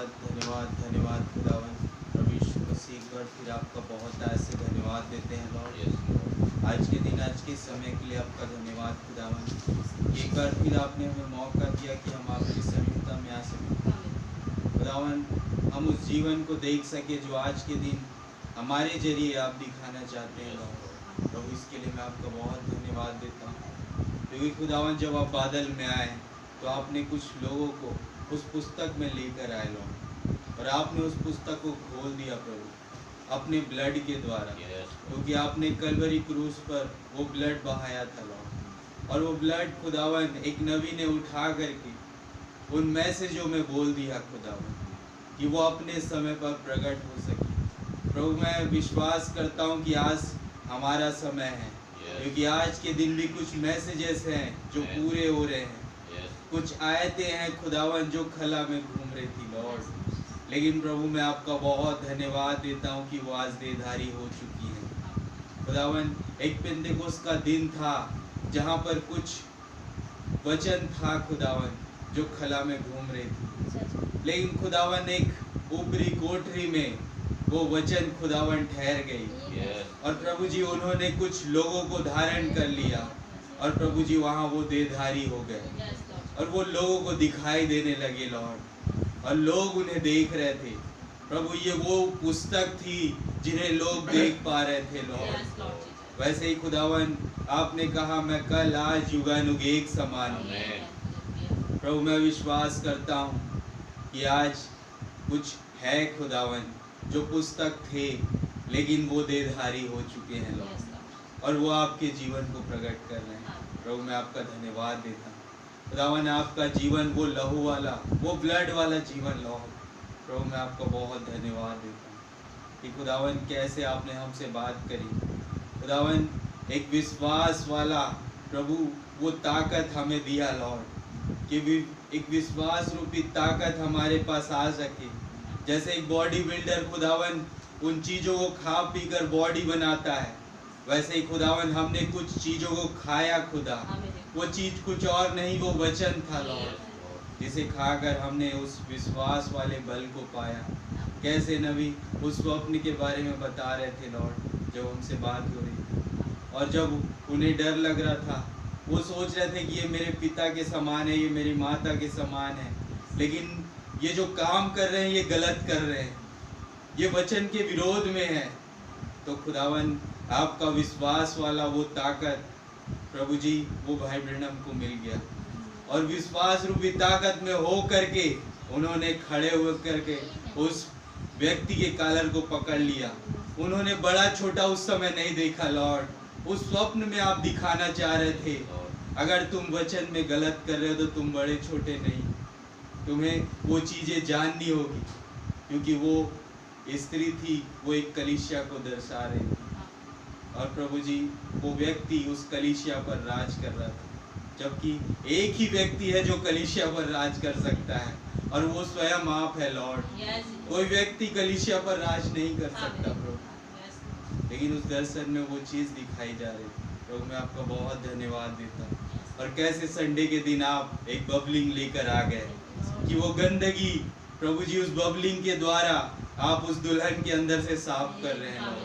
धन्यवाद धन्यवाद धन्यवाद खुदावन। प्रभु यीशु मसीह पर फिर आपका बहुत ऐसे धन्यवाद देते हैं लॉर्ड। आज के दिन, आज के समय के लिए आपका धन्यवाद खुदावन। एक बार फिर आपने हमें मौका दिया कि हम आपकी समीपता में आ सकें खुदावन। हम उस जीवन को देख सके जो आज के दिन हमारे जरिए आप दिखाना चाहते हैं लॉर्ड। प्रभु इसके लिए मैं आपका बहुत धन्यवाद देता हूँ, क्योंकि खुदावन जब आप बादल में आए तो आपने कुछ लोगों को उस पुस्तक में लेकर आए लॉर्ड, और आपने उस पुस्तक को खोल दिया प्रभु अपने ब्लड के द्वारा, क्योंकि आपने कलवरी क्रूस पर वो ब्लड बहाया था लॉर्ड। और वो ब्लड खुदावन एक नबी ने उठा करके उन मैसेजों में बोल दिया खुदावन कि वो अपने समय पर प्रकट हो सके। प्रभु मैं विश्वास करता हूँ कि आज हमारा समय है, क्योंकि आज के दिन भी कुछ मैसेजेस हैं जो पूरे हो रहे हैं, कुछ आयतें हैं खुदावन जो खला में घूम रही थी लॉर्ड। लेकिन प्रभु मैं आपका बहुत धन्यवाद देता हूँ कि वो आज देधारी हो चुकी है खुदावन। एक पेंतेकोस्त का दिन था जहाँ पर कुछ वचन था खुदावन जो खला में घूम रही थी, लेकिन खुदावन एक ऊपरी कोठरी में वो वचन खुदावन ठहर गई। और प्रभु जी उन्होंने कुछ लोगों को धारण कर लिया, और प्रभु जी वहाँ वो देधारी हो गए, और वो लोगों को दिखाई देने लगे लॉर्ड, और लोग उन्हें देख रहे थे प्रभु। ये वो पुस्तक थी जिन्हें लोग देख पा रहे थे लॉर्ड। वैसे ही खुदावन आपने कहा मैं कल आज युगानुग एक समान हूँ। प्रभु मैं विश्वास करता हूँ कि आज कुछ है खुदावन जो पुस्तक थे लेकिन वो देधारी हो चुके हैं लॉर्ड, और वो आपके जीवन को प्रकट कर रहे हैं। प्रभु मैं आपका धन्यवाद देता हूँ खुदावन। आपका जीवन वो लहू वाला, वो ब्लड वाला जीवन लॉर्ड। प्रभु मैं आपका बहुत धन्यवाद देता हूँ कि खुदावन कैसे आपने हमसे बात करी खुदावन। एक विश्वास वाला प्रभु वो ताकत हमें दिया लॉर्ड, कि एक विश्वास रूपी ताकत हमारे पास आ सके। जैसे एक बॉडी बिल्डर खुदावन उन चीज़ों को खा पी कर बॉडी बनाता है, वैसे ही खुदावन हमने कुछ चीज़ों को खाया खुदा। वो चीज़ कुछ और नहीं, वो वचन था लॉर्ड, जिसे खाकर हमने उस विश्वास वाले बल को पाया। कैसे नबी उस स्वप्न के बारे में बता रहे थे लॉर्ड जब हमसे बात हो रही थी, और जब उन्हें डर लग रहा था, वो सोच रहे थे कि ये मेरे पिता के समान है, ये मेरी माता के समान है, लेकिन ये जो काम कर रहे हैं ये गलत कर रहे हैं, ये वचन के विरोध में है। तो खुदावन आपका विश्वास वाला वो ताकत प्रभु जी वो भाई ब्रैनम को मिल गया, और विश्वास रूपी ताकत में हो करके उन्होंने खड़े हो करके उस व्यक्ति के कॉलर को पकड़ लिया। उन्होंने बड़ा छोटा उस समय नहीं देखा लॉर्ड, उस स्वप्न में आप दिखाना चाह रहे थे अगर तुम वचन में गलत कर रहे हो तो तुम बड़े छोटे नहीं, तुम्हें वो चीज़ें जाननी होगी, क्योंकि वो स्त्री थी, वो एक कलीसिया को दर्शा रही थी, और प्रभु जी वो व्यक्ति उस कलीसिया पर राज कर रहा था, जबकि एक ही व्यक्ति है जो कलीसिया पर राज कर सकता है, और वो स्वयं आप है लॉर्ड। कोई व्यक्ति कलीसिया पर राज नहीं कर सकता प्रभु, लेकिन उस दर्शन में वो चीज़ दिखाई जा रही थी। प्रभु मैं आपका बहुत धन्यवाद देता हूँ। और कैसे संडे के दिन आप एक बबलिंग लेकर आ गए कि वो गंदगी प्रभु जी उस बबलिंग के द्वारा आप उस दुल्हन के अंदर से साफ कर रहे हैं,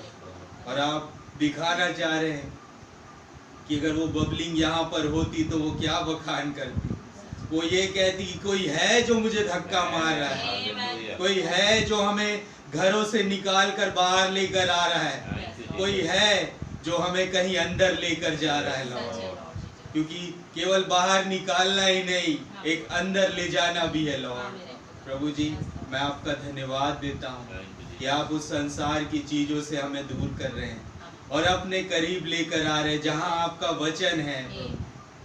और आप दिखाना चाह रहे हैं कि अगर वो बबलिंग यहाँ पर होती तो वो क्या बखान करती। वो ये कहती कि कोई है जो मुझे धक्का मार रहा है, कोई है जो हमें घरों से निकाल कर बाहर लेकर आ रहा है, कोई है जो हमें कहीं अंदर लेकर जा रहा है लॉर्ड। क्योंकि केवल बाहर निकालना ही नहीं, एक अंदर ले जाना भी है लॉर्ड। प्रभु जी मैं आपका धन्यवाद देता हूँ कि आप उस संसार की चीज़ों से हमें दूर कर रहे हैं और अपने करीब लेकर आ रहे हैं जहाँ आपका वचन है।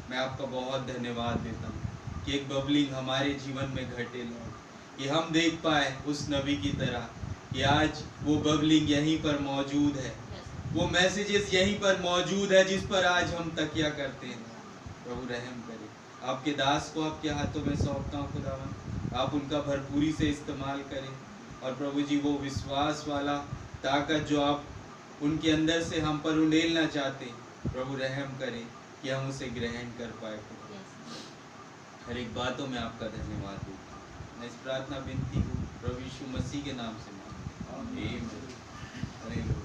मैं आपका बहुत धन्यवाद देता हूँ कि एक बबलिंग हमारे जीवन में घटे लॉर्ड, कि हम देख पाए उस नबी की तरह कि आज वो बबलिंग यहीं पर मौजूद है, वो मैसेजेस यहीं पर मौजूद है जिस पर आज हम तकिया करते हैं। प्रभु रहम करे। आपके दास को आपके हाथों में सौंपता हूँ खुदावन, आप उनका भरपूरी से इस्तेमाल करें, और प्रभु जी वो विश्वास वाला ताकत जो आप उनके अंदर से हम पर उंडेलना चाहते हैं, प्रभु रहम करें कि हम उसे ग्रहण कर पाए। हर एक बातों में आपका धन्यवाद दूँ। मैं इस प्रार्थना विनती को प्रभु यीशु मसीह के नाम से मांगते हैं। आमीन। हालेलुया।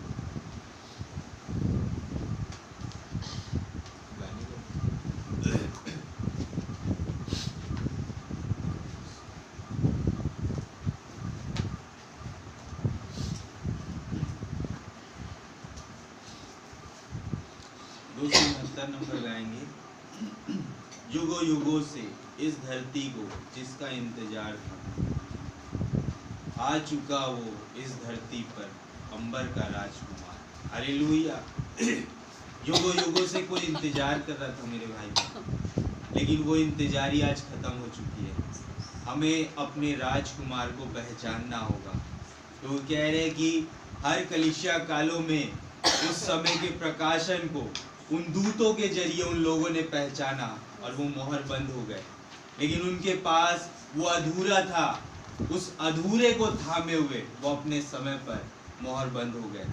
नंबर गाएंगे। युगों युगों से इस धरती को जिसका इंतजार था, आ चुका वो इस धरती पर अंबर का राजकुमार। हालेलुया। युगों युगों से कोई इंतजार कर रहा था मेरे भाई, लेकिन वो इंतजारी आज खत्म हो चुकी है। हमें अपने राजकुमार को पहचानना होगा। तो कह रहे कि हर कलीसिया कालों में उस समय के प्रकाशन को उन दूतों के जरिए उन लोगों ने पहचाना और वो मोहर बंद हो गए, लेकिन उनके पास वो अधूरा था। उस अधूरे को थामे हुए वो अपने समय पर मोहर बंद हो गए।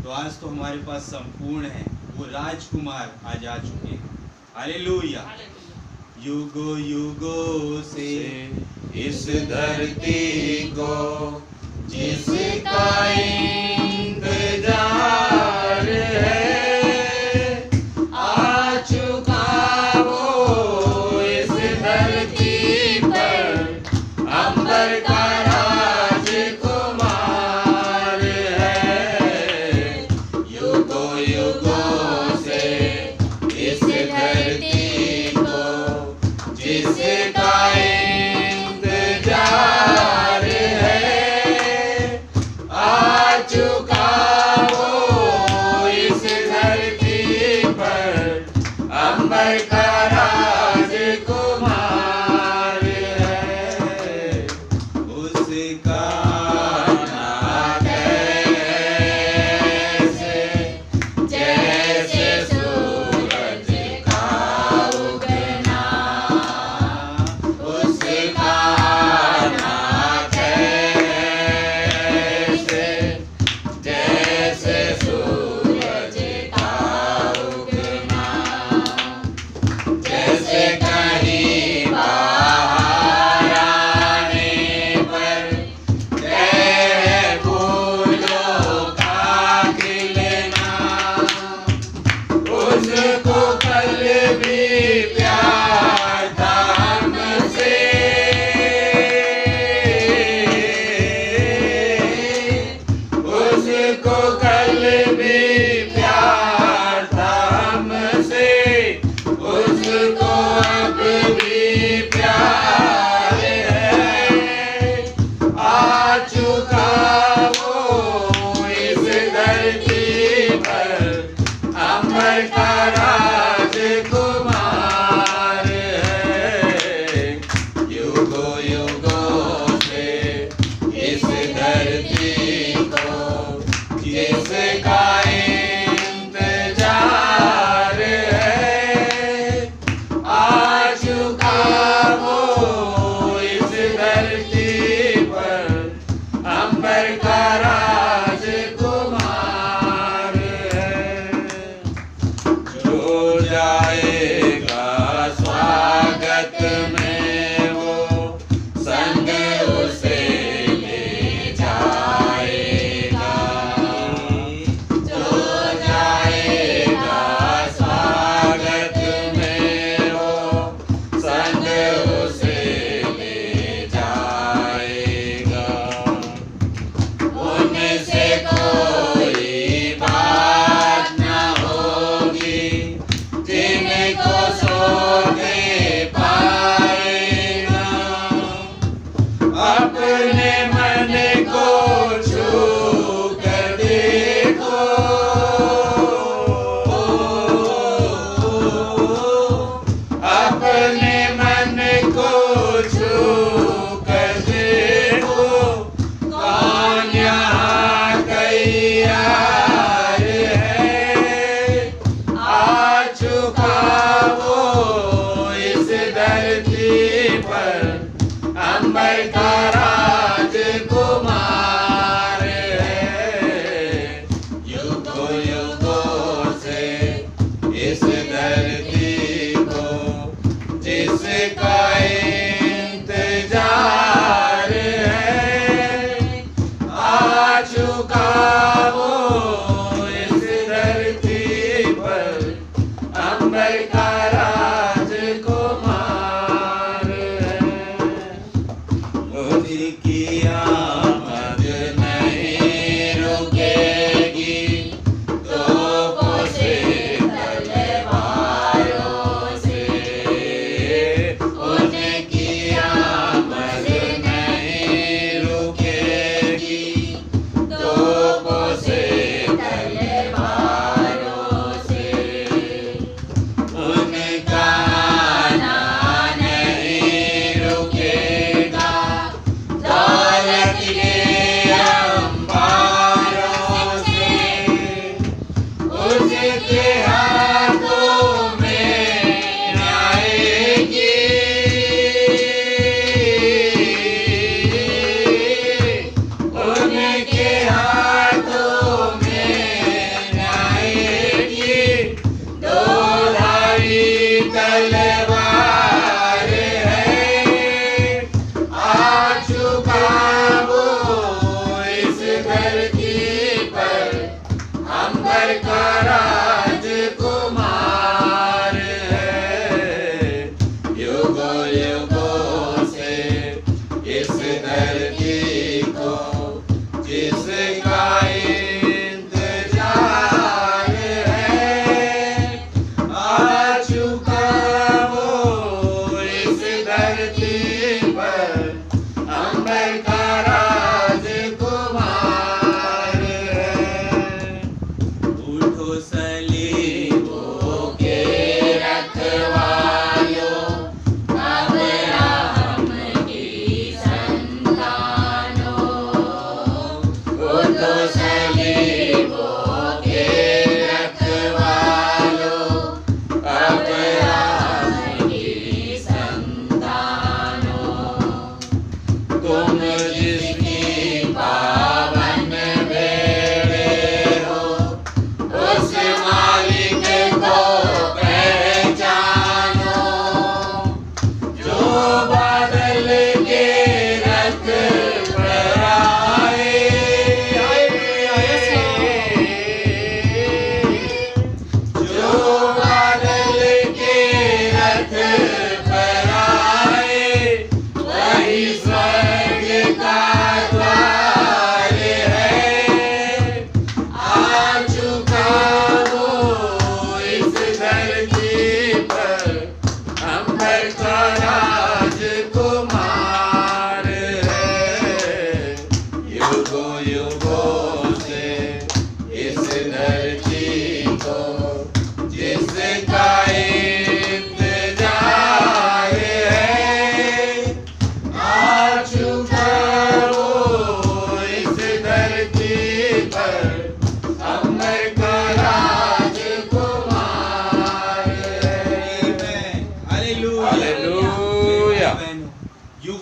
तो आज तो हमारे पास संपूर्ण है, वो राजकुमार आज आ चुके हैं। हालेलुया। युगों युगों से इस धरती को जिसका इंतजार है,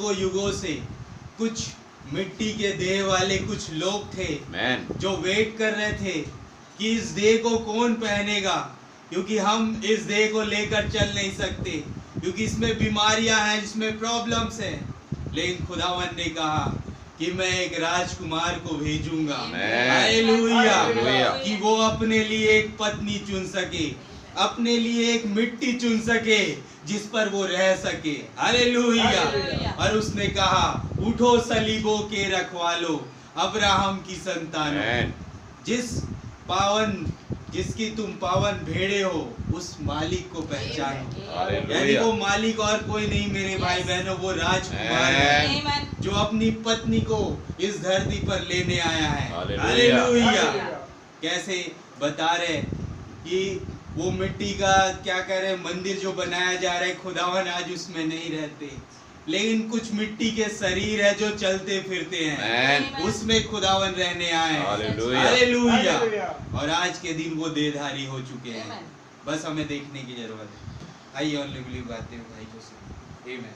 युगों युगों से कुछ मिट्टी के देह वाले कुछ लोग थे जो वेट कर रहे थे कि इस देह को कौन पहनेगा, क्योंकि हम इस देह को लेकर चल नहीं सकते, क्योंकि इसमें बीमारियां हैं, इसमें प्रॉब्लम्स हैं। लेकिन खुदावन ने कहा कि मैं एक राजकुमार को भेजूंगा, हालेलुया, कि वो अपने लिए एक पत्नी चुन सके, अपने लिए एक मिट्टी चुन सके जिस पर वो रह सके, हालेलुया। और उसने कहा, उठो सलीबों के रखवालो, अब्राहम की संतानों, जिसकी तुम पावन भेड़े हो, उस मालिक को पहचानो। यानी वो मालिक और कोई नहीं मेरे भाई बहनों, वो राजकुमार है जो अपनी पत्नी को इस धरती पर लेने आया है, हालेलुया। कैसे बता रहे कि वो मिट्टी का क्या कह रहे, मंदिर जो बनाया जा रहा है, खुदावन आज उसमें नहीं रहते, लेकिन कुछ मिट्टी के शरीर है जो चलते फिरते हैं, उसमें खुदावन रहने आए, हालेलुया। और आज के दिन वो देहधारी हो चुके हैं, बस हमें देखने की जरूरत है। आइए ओनली बिलीव गाते हैं भाई जो से, आमेन।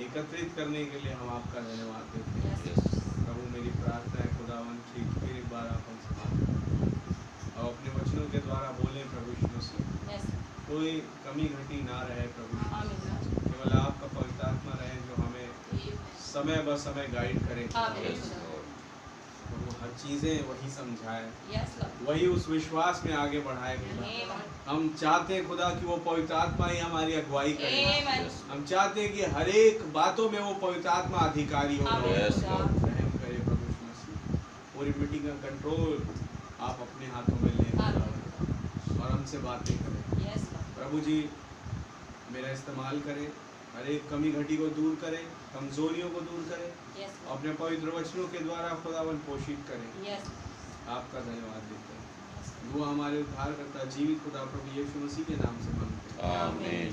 एकत्रित करने के लिए हम आपका धन्यवाद देते हैं। प्रभु मेरी प्रार्थना है खुदावन की फिर एक बार आप हमसे बात करें और अपने वचनों के द्वारा बोले प्रभु यीशु मसीह, कोई कमी घटी ना रहे प्रभु, केवल आपका पवित्र आत्मा रहे जो हमें समय ब समय गाइड करे प्रभु, हर चीज़ें वही समझाए, वही उस विश्वास में आगे बढ़ाए। हम चाहते हैं खुदा कि वो पवित्र आत्मा ही हमारी अगुवाई करे। हम चाहते हैं कि हर एक बातों में वो पवित्र आत्मा अधिकारी हो, रहम करे प्रभु मसीह। पूरी मीटिंग का कंट्रोल आप अपने हाथों में ले और हमसे बातें करें प्रभु जी, मेरा इस्तेमाल करें, हर एक कमी घटी को दूर करें, कमजोरियों को दूर करें, अपने पवित्र वचनों के द्वारा खुदावन पोषित करें। आपका धन्यवाद देते हैं। वो हमारे उद्धार करता जीवित खुदा प्रभु यीशु मसीह के नाम से मांगते हैं, आमीन।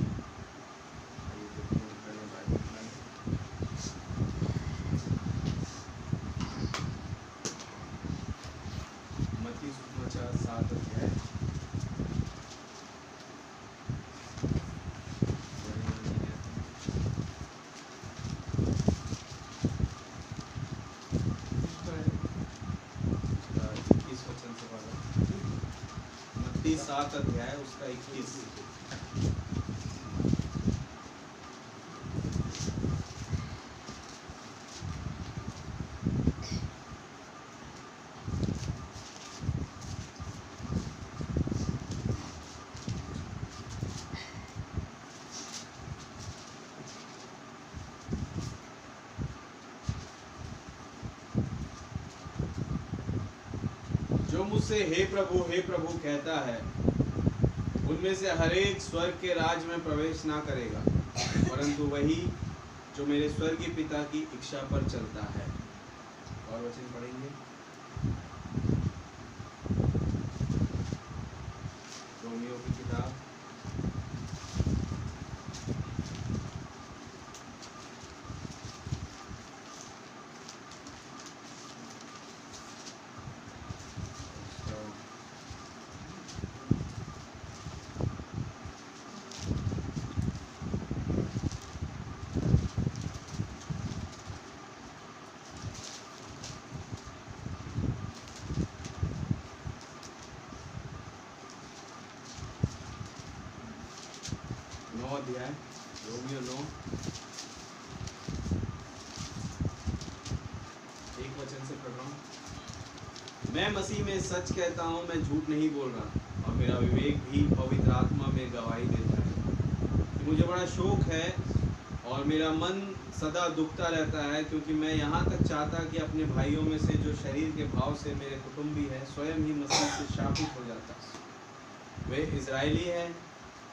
मत्ती सुसमाचार 7 अध्याय मत्ती 7 अध्याय उसका 21। जो मुझसे हे प्रभु कहता है, उनमें से हर एक स्वर्ग के राज में प्रवेश ना करेगा, परंतु वही जो मेरे स्वर्गीय पिता की इच्छा पर चलता है। और वचन पढ़ेंगे, रोमियो की किताब 9 अध्याय, रोमियो 9 एक वचन से पढ़ रहा हूँ। मैं मसीह में सच कहता हूँ, मैं झूठ नहीं बोल रहा, और मेरा विवेक भी पवित्र आत्मा में गवाही देता है कि मुझे बड़ा शौक है और मेरा मन सदा दुखता रहता है, क्योंकि मैं यहाँ तक चाहता कि अपने भाइयों में से जो शरीर के भाव से मेरे कुटुंबी है, स्वयं ही मसीह से शापित हो जाता। वे इजरायली हैं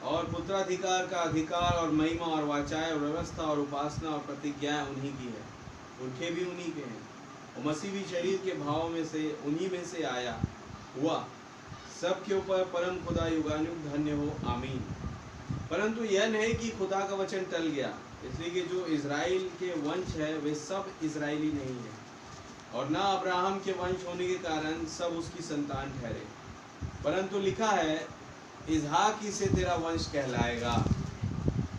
और पुत्राधिकार का अधिकार और महिमा और वाचाएं और व्यवस्था और उपासना और प्रतिज्ञाएं उन्हीं की है, उनके भी उन्हीं के हैं। और मसीह भी शरीर के भाव में से उन्हीं में से आया हुआ, सबके ऊपर परम खुदा युगानुग धन्य हो, आमीन। परंतु यह नहीं कि खुदा का वचन टल गया, इसलिए कि जो इजराइल के वंश है वे सब इजरायली नहीं है, और ना अब्राहम के वंश होने के कारण सब उसकी संतान ठहरे, परंतु लिखा है इसहाक ही से तेरा वंश कहलाएगा।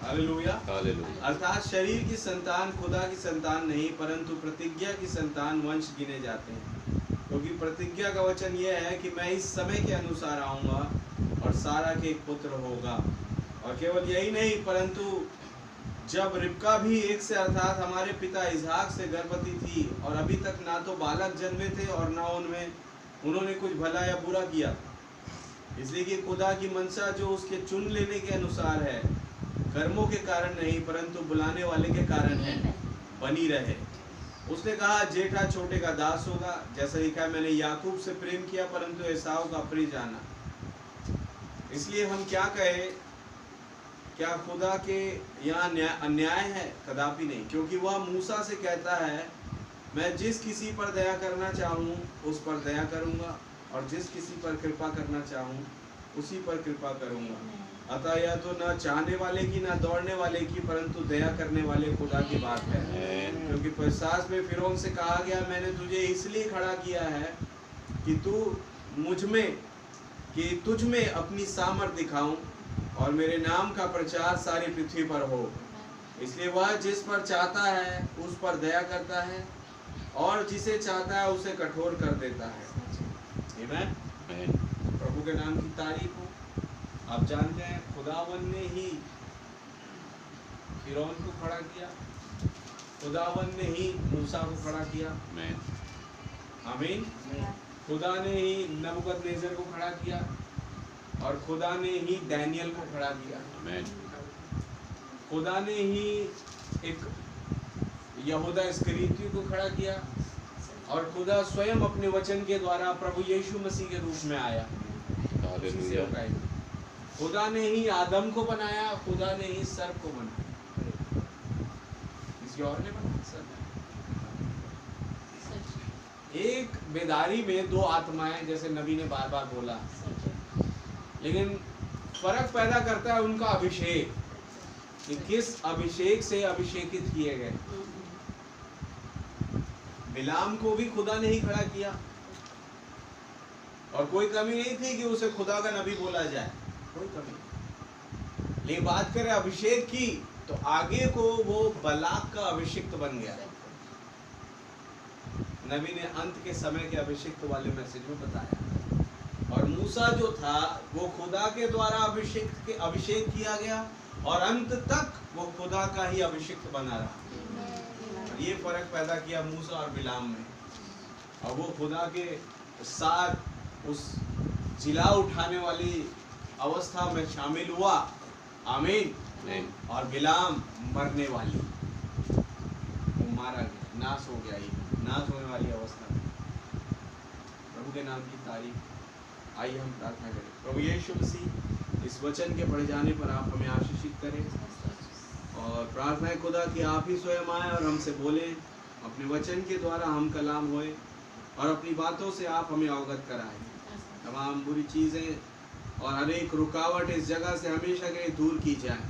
Hallelujah, hallelujah. अर्थात शरीर की संतान खुदा की संतान नहीं, परंतु प्रतिज्ञा की संतान वंश गिने जाते हैं, क्योंकि प्रतिज्ञा का वचन यह है कि मैं इस समय के अनुसार आऊँगा और सारा के एक पुत्र होगा। और केवल यही नहीं, परंतु जब रिबका भी एक से अर्थात हमारे पिता इसहाक से गर्भवती थी, और अभी तक ना तो बालक जन्मे थे और ना उन्होंने कुछ भला या बुरा किया, इसलिए कि खुदा की मनसा जो उसके चुन लेने के अनुसार है, कर्मों के कारण नहीं परंतु बुलाने वाले के कारण है, बनी रहे। उसने कहा जेठा छोटे का दास होगा, जैसा लिखा है मैंने याकूब से प्रेम किया परंतु एसाव का प्रिय जाना। इसलिए हम क्या कहें, क्या खुदा के यहाँ अन्याय है? कदापि नहीं, क्योंकि वह मूसा से कहता है मैं जिस किसी पर दया करना चाहूँ उस पर दया करूँगा, और जिस किसी पर कृपा करना चाहूँ उसी पर कृपा करूँगा। अतः यह तो न चाहने वाले की न दौड़ने वाले की, परंतु दया करने वाले खुदा की बात है। क्योंकि प्रसाद में फिरौन से कहा गया, मैंने तुझे इसलिए खड़ा किया है कि तुझ में अपनी सामर्थ दिखाऊं और मेरे नाम का प्रचार सारी पृथ्वी पर हो। इसलिए वह जिस पर चाहता है उस पर दया करता है, और जिसे चाहता है उसे कठोर कर देता है। आमीन। प्रभु के नाम की तारीफ हो। आप जानते हैं खुदावन ने ही फिरौन को खड़ा किया, खुदावन ने ही मूसा को खड़ा किया। आमीन। खुदा ने ही नबूकदनेस्सर को खड़ा किया, और खुदा ने ही दानियल को खड़ा किया। खुदा ने ही एक यहूदा इस्करियोती को खड़ा किया, और खुदा स्वयं अपने वचन के द्वारा प्रभु यीशु मसीह के रूप में आया। खुदा ने ही आदम को बनाया, खुदा ने ही सर्प को बनाया, किसी और ने बनाया? एक बेदारी में दो आत्माएं, जैसे नबी ने बार बार बोला, लेकिन फर्क पैदा करता है उनका अभिषेक, कि किस अभिषेक से अभिषेकित किए गए। बिलाम को भी खुदा ने ही खड़ा किया, और कोई कमी नहीं थी कि उसे खुदा का नबी बोला जाए, कोई कमी नहीं। लेकिन बात करें अभिषेक की, तो आगे को वो बलाक का अभिषिक्त बन गया। नबी ने अंत के समय के अभिषिक्त वाले मैसेज में बताया, और मूसा जो था वो खुदा के द्वारा अभिषेक किया गया और अंत तक वो खुदा का ही अभिषिक्त बना रहा। ये फर्क पैदा किया मूसा और बिलाम में, और वो खुदा के साथ उस जिला उठाने वाली अवस्था में शामिल हुआ। आमीन। और बिलाम मरने वाली, वो मारा गया, नाश हो गया, ये नाश होने वाली अवस्था में। प्रभु के नाम की तारीफ। आइए हम प्रार्थना करें। प्रभु यीशु मसीह, इस वचन के पढ़ जाने पर आप हमें आशीषित करें, और प्रार्थना है खुदा कि आप ही स्वयं आए और हमसे बोले, अपने वचन के द्वारा हम कलाम होए और अपनी बातों से आप हमें अवगत कराएं। तमाम बुरी चीज़ें और अनेक रुकावट इस जगह से हमेशा के लिए दूर की जाए।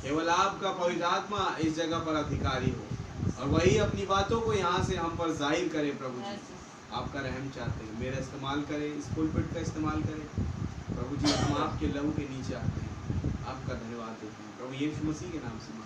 केवल आपका पवित्र आत्मा इस जगह पर अधिकारी हो और वही अपनी बातों को यहाँ से हम पर जाहिर करे। प्रभु जी, आपका रहम चाहते हैं, मेरा इस्तेमाल करें, इस पुलपिट का इस्तेमाल करें। प्रभु जी, हम आपके लहू के नीचे आते हैं, आपका धन्यवाद देते हैं प्रभु यीशु मसीह के नाम से।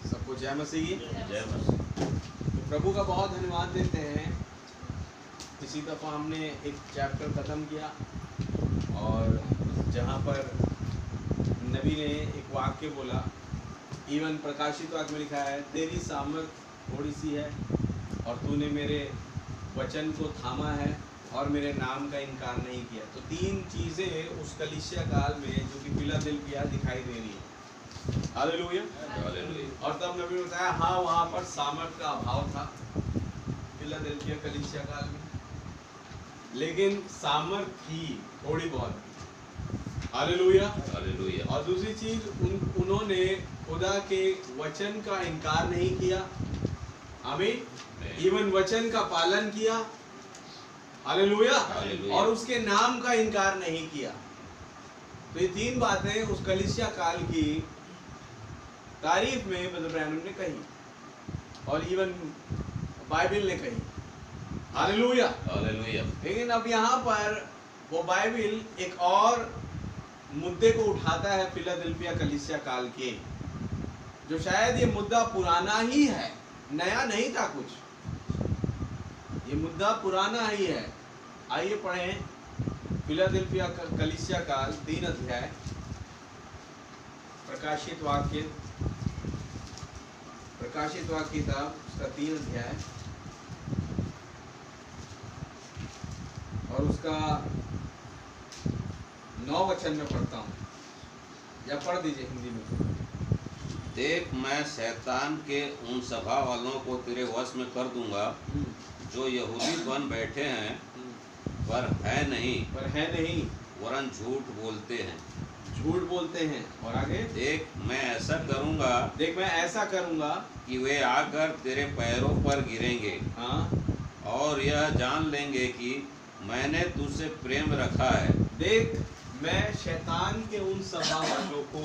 सबको जय मसीह की जय मसीह। तो प्रभु का बहुत धन्यवाद देते हैं। इसी दफ़ा हमने एक चैप्टर ख़त्म किया और जहाँ पर नबी ने एक वाक्य बोला, इवन प्रकाशित वाक्य में लिखा है, तेरी सामर्थ थोड़ी सी है और तूने मेरे वचन को थामा है और मेरे नाम का इनकार नहीं किया। तो तीन चीज़ें उस कलीसिया काल में जो कि फिलाडेल्फिया दिखाई दे रही है। हालेलुया। और तब नबी ने बताया हाँ, वहाँ पर सामर्थ का अभाव था फिलाडेल्फिया कलीसिया काल में, लेकिन सामर्थ थी थोड़ी बहुत। हालेलुया। और दूसरी चीज, उन्होंने खुदा के वचन का इनकार नहीं किया। आमीन। इवन वचन का पालन किया। हालेलुया। और उसके नाम का इनकार नहीं किया। तो ये तीन बातें उस कलीसिया काल की तारीफ में ब्रदर ब्रैनम ने कही और इवन बाइबल ने कही। हालेलुया। लेकिन अब यहाँ पर वो बाइबल एक और मुद्दे को उठाता है फिलाडेल्फिया कलीसिया काल के, जो शायद ये मुद्दा पुराना ही है, नया नहीं था कुछ, ये मुद्दा पुराना ही है। आइए पढ़ें फिलाडेल्फिया कलीसिया काल 3 अध्याय, प्रकाशित वाक्य किताब उसका 3 अध्याय और उसका 9 वचन में पढ़ता हूँ, या पढ़ दीजिए हिंदी में। देख, मैं शैतान के उन सभा वालों को तेरे वश में कर दूंगा जो यहूदी बन बैठे हैं पर है नहीं वरन झूठ बोलते हैं। और आगे, देख मैं ऐसा करूंगा कि वे आकर तेरे पैरों पर गिरेंगे। हाँ। और यह जान लेंगे कि मैंने तुझसे प्रेम रखा है। देख, मैं शैतान के उन सभा वालों को,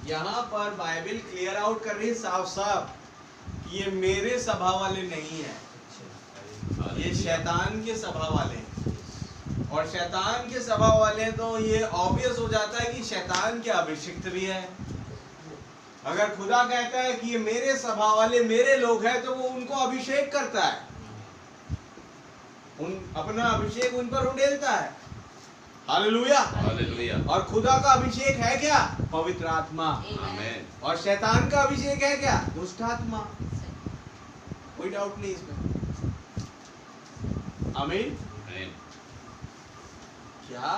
यहाँ पर बाइबल क्लियर आउट कर रही है साफ साफ, ये मेरे सभा वाले नहीं है, ये शैतान के सभा वाले हैं। और शैतान के सभा वाले तो ये ऑब्वियस हो जाता है कि शैतान के अभिषिक्त भी है। अगर खुदा कहता है कि ये मेरे सभा वाले मेरे लोग हैं, तो वो उनको अभिषेक करता है, अपना अभिषेक उन पर उड़ेलता है। हालेलुया। और खुदा का अभिषेक है क्या? पवित्र आत्मा। आमीन। और शैतान का अभिषेक है क्या? दुष्ट आत्मा। कोई डाउट नहीं इसमें। आमीन। क्या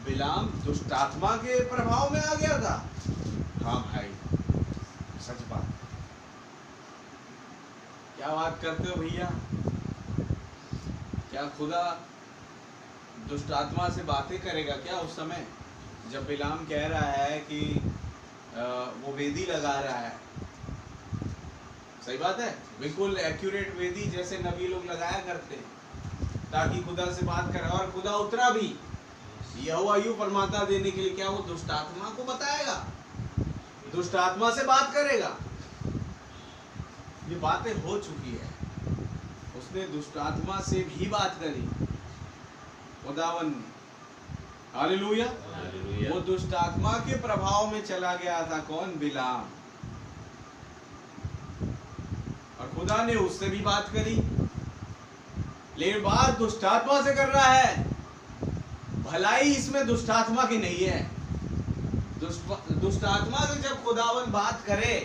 बिलाम दुष्ट आत्मा के प्रभाव में आ गया था? हाँ भाई, सच बात। क्या बात करते हो भैया? क्या खुदा दुष्ट आत्मा से बातें करेगा क्या उस समय जब बिलाम कह रहा है कि वो वेदी लगा रहा है? सही बात है, बिल्कुल एक्यूरेट वेदी जैसे नबी लोग लगाया करते हैं ताकि खुदा से बात करे। और खुदा उतरा भी यहोवा यूं फरमाता देने के लिए, क्या वो दुष्ट आत्मा को बताएगा, दुष्ट आत्मा से बात करेगा? ये बातें हो चुकी है। उसने दुष्ट आत्मा से भी बात करी, खुदावन ने। हालेलुया। हालेलुया। वो दुष्ट आत्मा के प्रभाव में चला गया था, कौन? बिलाम। और खुदा ने उससे भी बात करी, लेकिन बात दुष्ट आत्मा से कर रहा है। भलाई इसमें दुष्ट आत्मा की नहीं है। दुष्ट आत्मा से जब खुदावन बात करे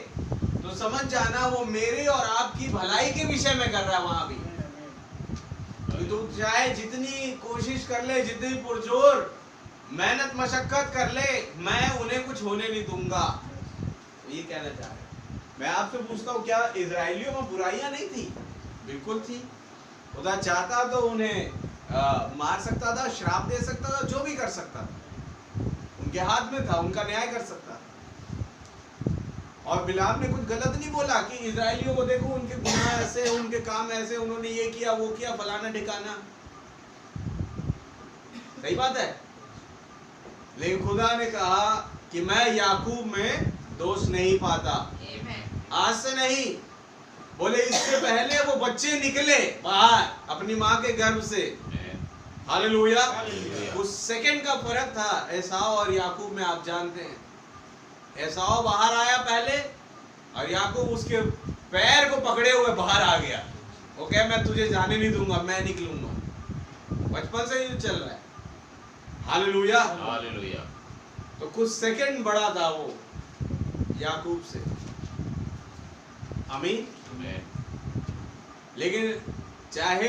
तो समझ जाना वो मेरे और आपकी भलाई के विषय में कर रहा है। वहां भी तो चाहे जितनी कोशिश कर ले, जितनी पुरजोर मेहनत मशक्कत कर ले, मैं उन्हें कुछ होने नहीं दूंगा। ये कहना चाह रहे हैं। मैं आपसे पूछता हूँ, क्या इजराइलियों में बुराइयां नहीं थी? बिल्कुल थी। खुदा चाहता तो उन्हें मार सकता था, श्राप दे सकता था, जो भी कर सकता था, उनके हाथ में था, उनका न्याय कर सकता था। और बिलाम ने कुछ गलत नहीं बोला कि इजराइलियों को देखो, उनके गुनाह ऐसे, उनके काम ऐसे, उन्होंने ये किया, वो किया, फलाना ठिकाना। सही बात है। लेकिन खुदा ने कहा कि मैं याकूब में दोष नहीं पाता। आज से नहीं, बोले इससे पहले वो बच्चे निकले बाहर अपनी माँ के गर्भ से। हालेलुया। उस सेकंड का फर्क था एसाव और याकूब में, आप जानते हैं। एसाव बाहर आया पहले और याकूब उसके पैर को पकड़े हुए बाहर आ गया। वो कहे मैं तुझे जाने नहीं दूंगा, मैं निकलूंगा। बचपन से ही चल रहा है। हालेलुया। हालेलुया। तो कुछ सेकंड बड़ा था वो याकूब से। आमीन। लेकिन चाहे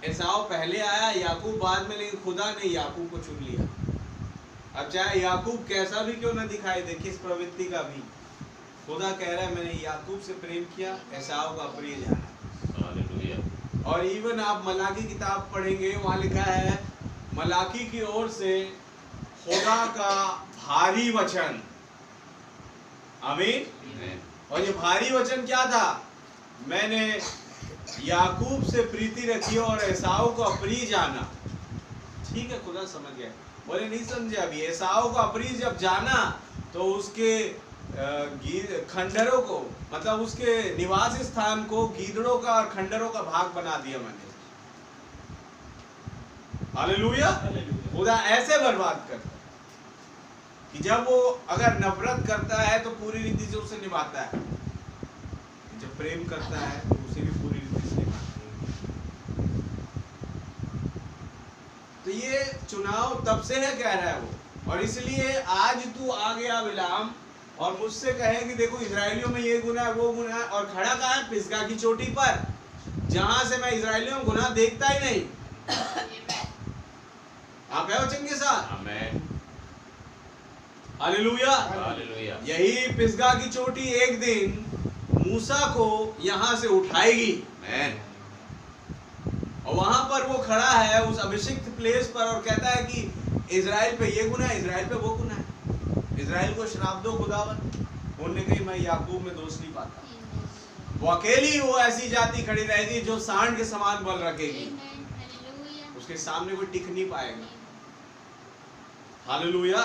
एसाव पहले आया, याकूब बाद में, लेकिन खुदा ने याकूब को चुन लिया। अब चाहे याकूब कैसा भी क्यों ना दिखाई दे, किस प्रवृत्ति का भी, खुदा कह रहा है मैंने याकूब से प्रेम किया, एसाव का प्रिय जाना। हालेलुया। और इवन आप मलाकी किताब पढ़ेंगे, वहां लिखा है मलाकी की ओर से खुदा का भारी वचन। आमीन। और ये भारी वचन क्या था? मैंने याकूब से प्रीति रखी और एसाव को अप्रिय जाना। ठीक है, खुदा समझ गया। बोले नहीं समझे अभी। एसाव को अप्रिय जब जाना तो उसके खंडरों को, मतलब उसके निवास स्थान को गीदड़ों का और खंडरों का भाग बना दिया मैंने। हालेलुया। खुदा ऐसे बर्बाद करता कि जब वो अगर नफरत करता है तो पूरी रीति से उसे निभाता है, जब प्रेम करता है तो उसे भी पूरी रीति से निभाता है। तो ये चुनाव तब से है, कह रहा है वो। और इसलिए आज तू आ गया बिलाम और मुझसे कहे कि देखो इजराइलियों में ये गुनाह है, वो गुनाह है, और खड़ा कहाँ है? पिसगा की चोटी पर, जहां से मैं इजराइलियों में गुनाह देखता ही नहीं। आप है वचन के साथ? आमीन। हालेलुया। हालेलुया। यही पिसगा की चोटी एक दिन मूसा को यहां से उठाएगी। आमीन। और वहां पर वो खड़ा है उस अभिषिक्त प्लेस पर और कहता है कि इजराइल पे ये गुनाह है, इजराइल पे वो गुनाह है, इजराइल को श्राप दो खुदावन। उन्होंने कही मैं याकूब में दोष नहीं पाता। वो अकेली वो ऐसी जाति खड़ी रहेगी जो सांड के समान बल रखेगी, उसके सामने कोई टिक नहीं पाएगा। हालेलुया।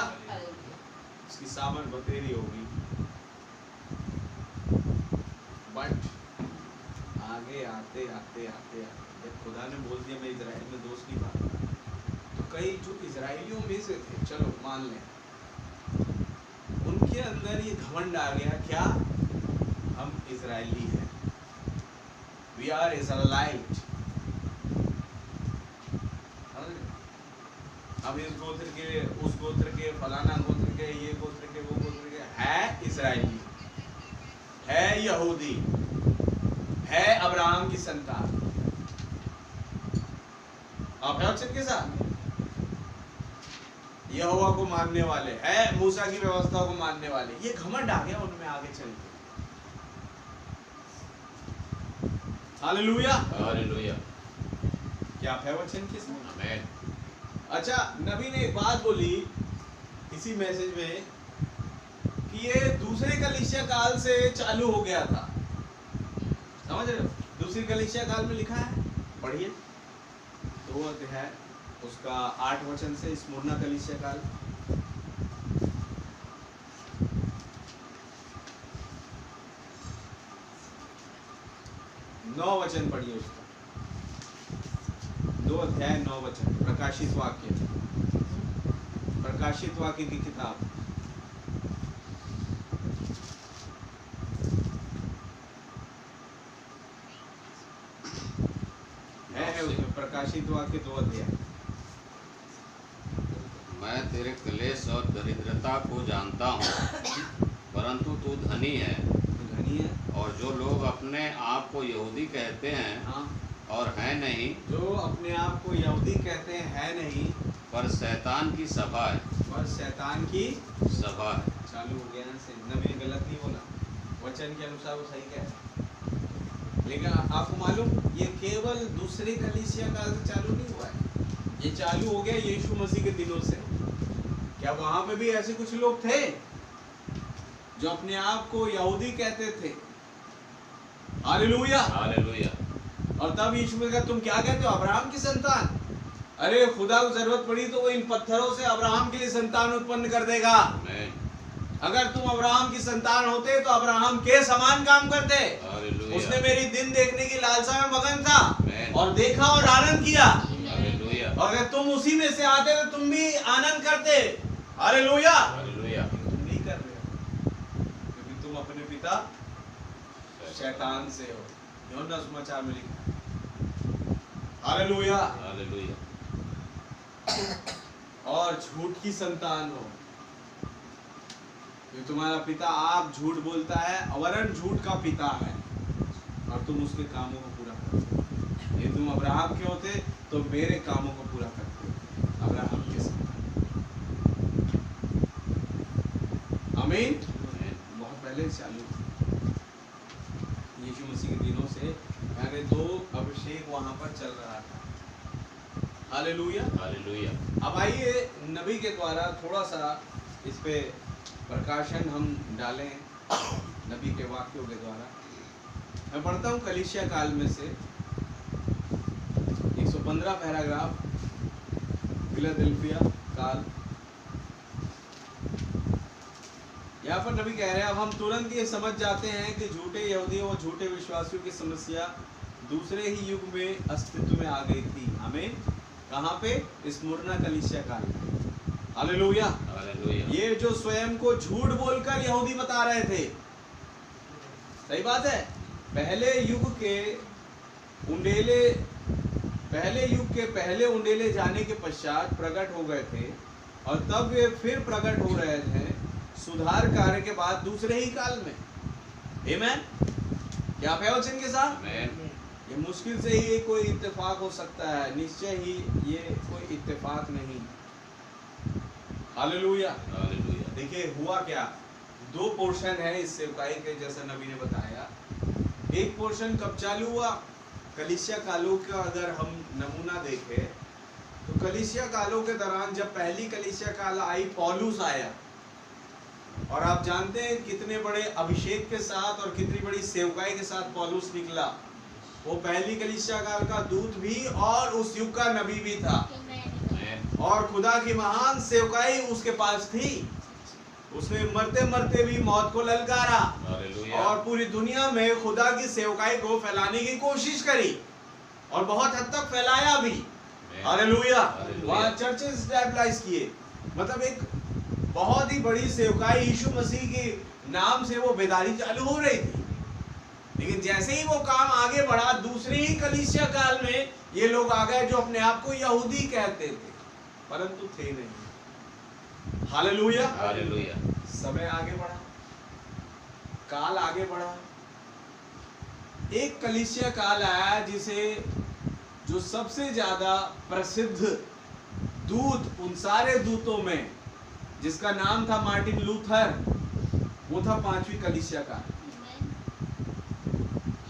उसकी सामन बतेरी होगी। बट आगे आते आते आते आते जब खुदा ने बोल दिया मैं इजराइल में दोष नहीं पाता, तो कई जो इजराइलियों में से थे, चलो मान लें, उनके अंदर ये घमंड आ गया, क्या हम इजराइली हैं, वी आर इजराइलाइट। हम इस गोत्र के, उस गोत्र के, फलाना गोत्र के, ये गोत्र के, वो गोत्र के, है इजराइली, है यहूदी, है अब्राहम की संतान। आप है वचन के साथ? यहोवा को मानने वाले, है मूसा की व्यवस्था को मानने वाले। ये घमंड आ गया उनमें आगे चल के। हालेलुया। हालेलुया। क्या आप है वचन के साथ? आमीन। अच्छा, नबी ने एक बात बोली इसी मैसेज में कि ये दूसरे कलीसिया काल से चालू हो गया था। समझ रहे हो? दूसरी कलीसिया काल में लिखा है, पढ़िए 2 अध्याय उसका 8 वचन से स्मुरना कलीसिया काल। 9 वचन पढ़िए उसका, 2 अध्याय 9 वचन, प्रकाशित वाक्य की किताब। है उसमें प्रकाशित वाक्य 2 अध्याय। मैं तेरे क्लेश और दरिद्रता को जानता हूँ, परंतु तू धनी है और जो लोग अपने आप को यहूदी कहते हैं और है नहीं, जो अपने आप को यहूदी कहते हैं है नहीं, पर शैतान की सभा है। चालू हो गया ना से, नबी ने गलत नहीं बोला, वचन के अनुसार वो सही कह रहा है। लेकिन आपको मालूम ये केवल दूसरे कलीसिया काल से चालू नहीं हुआ है, ये चालू हो गया यीशु मसीह के दिनों से। क्या वहां पे भी ऐसे कुछ लोग थे जो अपने आप को यहूदी कहते थे? Hallelujah, hallelujah. और तब यीशु ने कहा तुम क्या कहते हो, अब्राहम की संतान? अरे खुदा को जरूरत पड़ी तो वो इन पत्थरों से अब्राहम के लिए संतान उत्पन्न कर देगा। अगर तुम अब्राहम की संतान होते तो अब्राहम के समान काम करते। उसने मेरी दिन देखने की लालसा में मगन था और देखा और आनंद किया। और अगर तुम उसी में से आते तो तुम भी आनंद करते। हालेलुया। तुम नहीं कर रहे हो क्योंकि तुम अपने पिता शैतान से हो। यूहन्ना समाचार में लिखा। हालेलुया। और झूठ की संतान हो, तो तुम्हारा पिता आप झूठ बोलता है, वरन झूठ का पिता है, और तुम उसके कामों को पूरा करते हो। ये तुम अब्राहम के होते तो मेरे कामों को पूरा करते हो, अब्राहम के संतान। आमीन। बहुत पहले चालू यीशु मसीह के दिनों से पहले 2 अभिषेक वहां पर चल रहा था। हालेलुया। अब आइए नबी के द्वारा थोड़ा सा इस पे प्रकाशन हम डालें, नबी के वाक्यों के द्वारा। मैं पढ़ता हूँ कलीसिया काल में से 115 पैराग्राफ, फिलाडेल्फिया काल। यहाँ पर नबी कह रहे हैं, अब हम तुरंत ये समझ जाते हैं कि झूठे यहूदियों और झूठे विश्वासियों की समस्या दूसरे ही युग में अस्तित्व में आ गई थी। हमें कहाँ पे? स्मुरना कलीसिया काल में। हालेलुया। ये जो स्वयं को झूठ बोलकर यहूदी बता रहे थे, सही बात है, पहले युग के पहले उंडेले जाने के पश्चात प्रकट हो गए थे, और तब वे फिर प्रकट हो रहे थे सुधार कार्य के बाद दूसरे ही काल में। आमीन। क्या आप हैं वचन के साथ? ये मुश्किल से ही कोई इत्तेफाक हो सकता है, निश्चय ही ये कोई इत्तेफाक नहीं। हालेलुया। देखिए हुआ क्या, 2 पोर्शन है इस सेवकाई के, जैसा नबी ने बताया। एक पोर्शन कब चालू हुआ? कलीसिया कालों का अगर हम नमूना देखें तो कलीसिया कालों के दौरान जब पहली कलीसिया काल आई, पौलुस आया, और आप जानते हैं कितने बड़े अभिषेक के साथ और कितनी बड़ी सेवकाई के साथ पौलुस निकला। वो पहली कलीसिया काल का दूत भी और उस युग का नबी भी था, और खुदा की महान सेवकाई उसके पास थी। उसने मरते मरते भी मौत को ललकारा और पूरी दुनिया में खुदा की सेवकाई को फैलाने की कोशिश करी, और बहुत हद तक फैलाया भी। हालेलुया। वहाँ चर्चेस स्टैबलाइज किए, मतलब एक बहुत ही बड़ी सेवकाई यीशु मसीह के नाम से वो बेदारी चालू हो रही थी। लेकिन जैसे ही वो काम आगे बढ़ा, दूसरे ही कलीसिया काल में ये लोग आ गए जो अपने आप को यहूदी कहते थे, परंतु थे नहीं। हालेलुया। समय आगे बढ़ा, काल आगे बढ़ा, एक कलीसिया काल आया जिसे जो सबसे ज्यादा प्रसिद्ध दूत उन सारे दूतों में, जिसका नाम था मार्टिन लूथर, वो था 5वीं कलीसिया काल।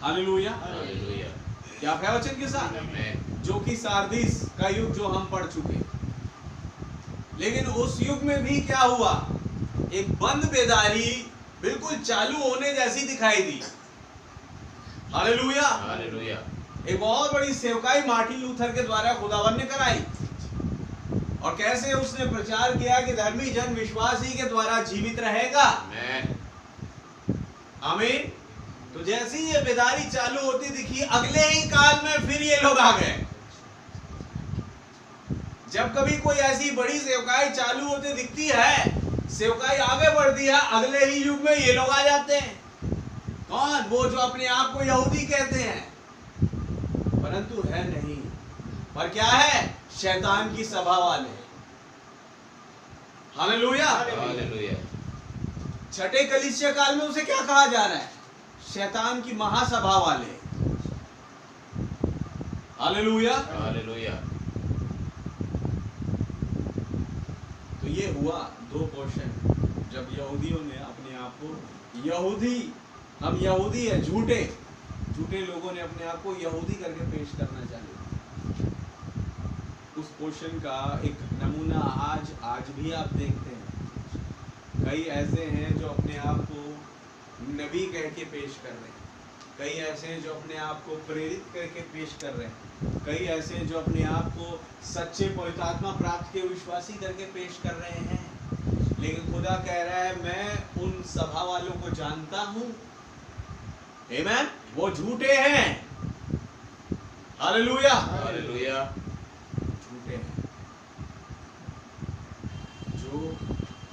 हालेलुया। क्या है वचन के साथ? जो कि सार्दिस का युग जो हम पढ़ चुके। लेकिन उस युग में भी क्या हुआ, एक बंद बेदारी बिल्कुल चालू होने जैसी दिखाई दी। हालेलुया। एक बहुत बड़ी सेवकाई मार्टिन लूथर के द्वारा खुदावन ने कराई, और कैसे उसने प्रचार किया कि धर्मी जन विश्वास ही के द्वारा जीवित रहेगा। आमीन। तो जैसी ये बेदारी चालू होती दिखी, अगले ही काल में फिर ये लोग आ गए। जब कभी कोई ऐसी बड़ी सेवकाई चालू होती दिखती है, सेवकाई आगे बढ़ती है, अगले ही युग में ये लोग आ जाते हैं। कौन? वो जो अपने आप को यहूदी कहते हैं परंतु है नहीं, पर क्या है? शैतान की सभा वाले। Hallelujah, hallelujah. छठे कलीसिया काल में उसे क्या कहा जा रहा है? शैतान की महासभा वाले। Hallelujah, hallelujah. तो ये हुआ दो पोर्शन, जब यहूदियों ने अपने आप को यहूदी, हम यहूदी है, झूठे लोगों ने अपने आप को यहूदी करके पेश करना चालू। उस पोर्शन का एक नमूना आज भी आप देखते हैं। कई ऐसे हैं जो अपने आप को नबी कह के पेश कर रहे हैं, कई ऐसे हैं जो अपने आप को प्रेरित करके पेश कर रहे हैं, कई ऐसे हैं जो अपने आप को सच्चे पवित्र आत्मा प्राप्त के विश्वासी करके पेश कर रहे हैं। लेकिन खुदा कह रहा है मैं उन सभा वालों को जानता हूं। आमीन। वो झूठे हैं। Hallelujah, hallelujah. झूठे हैं जो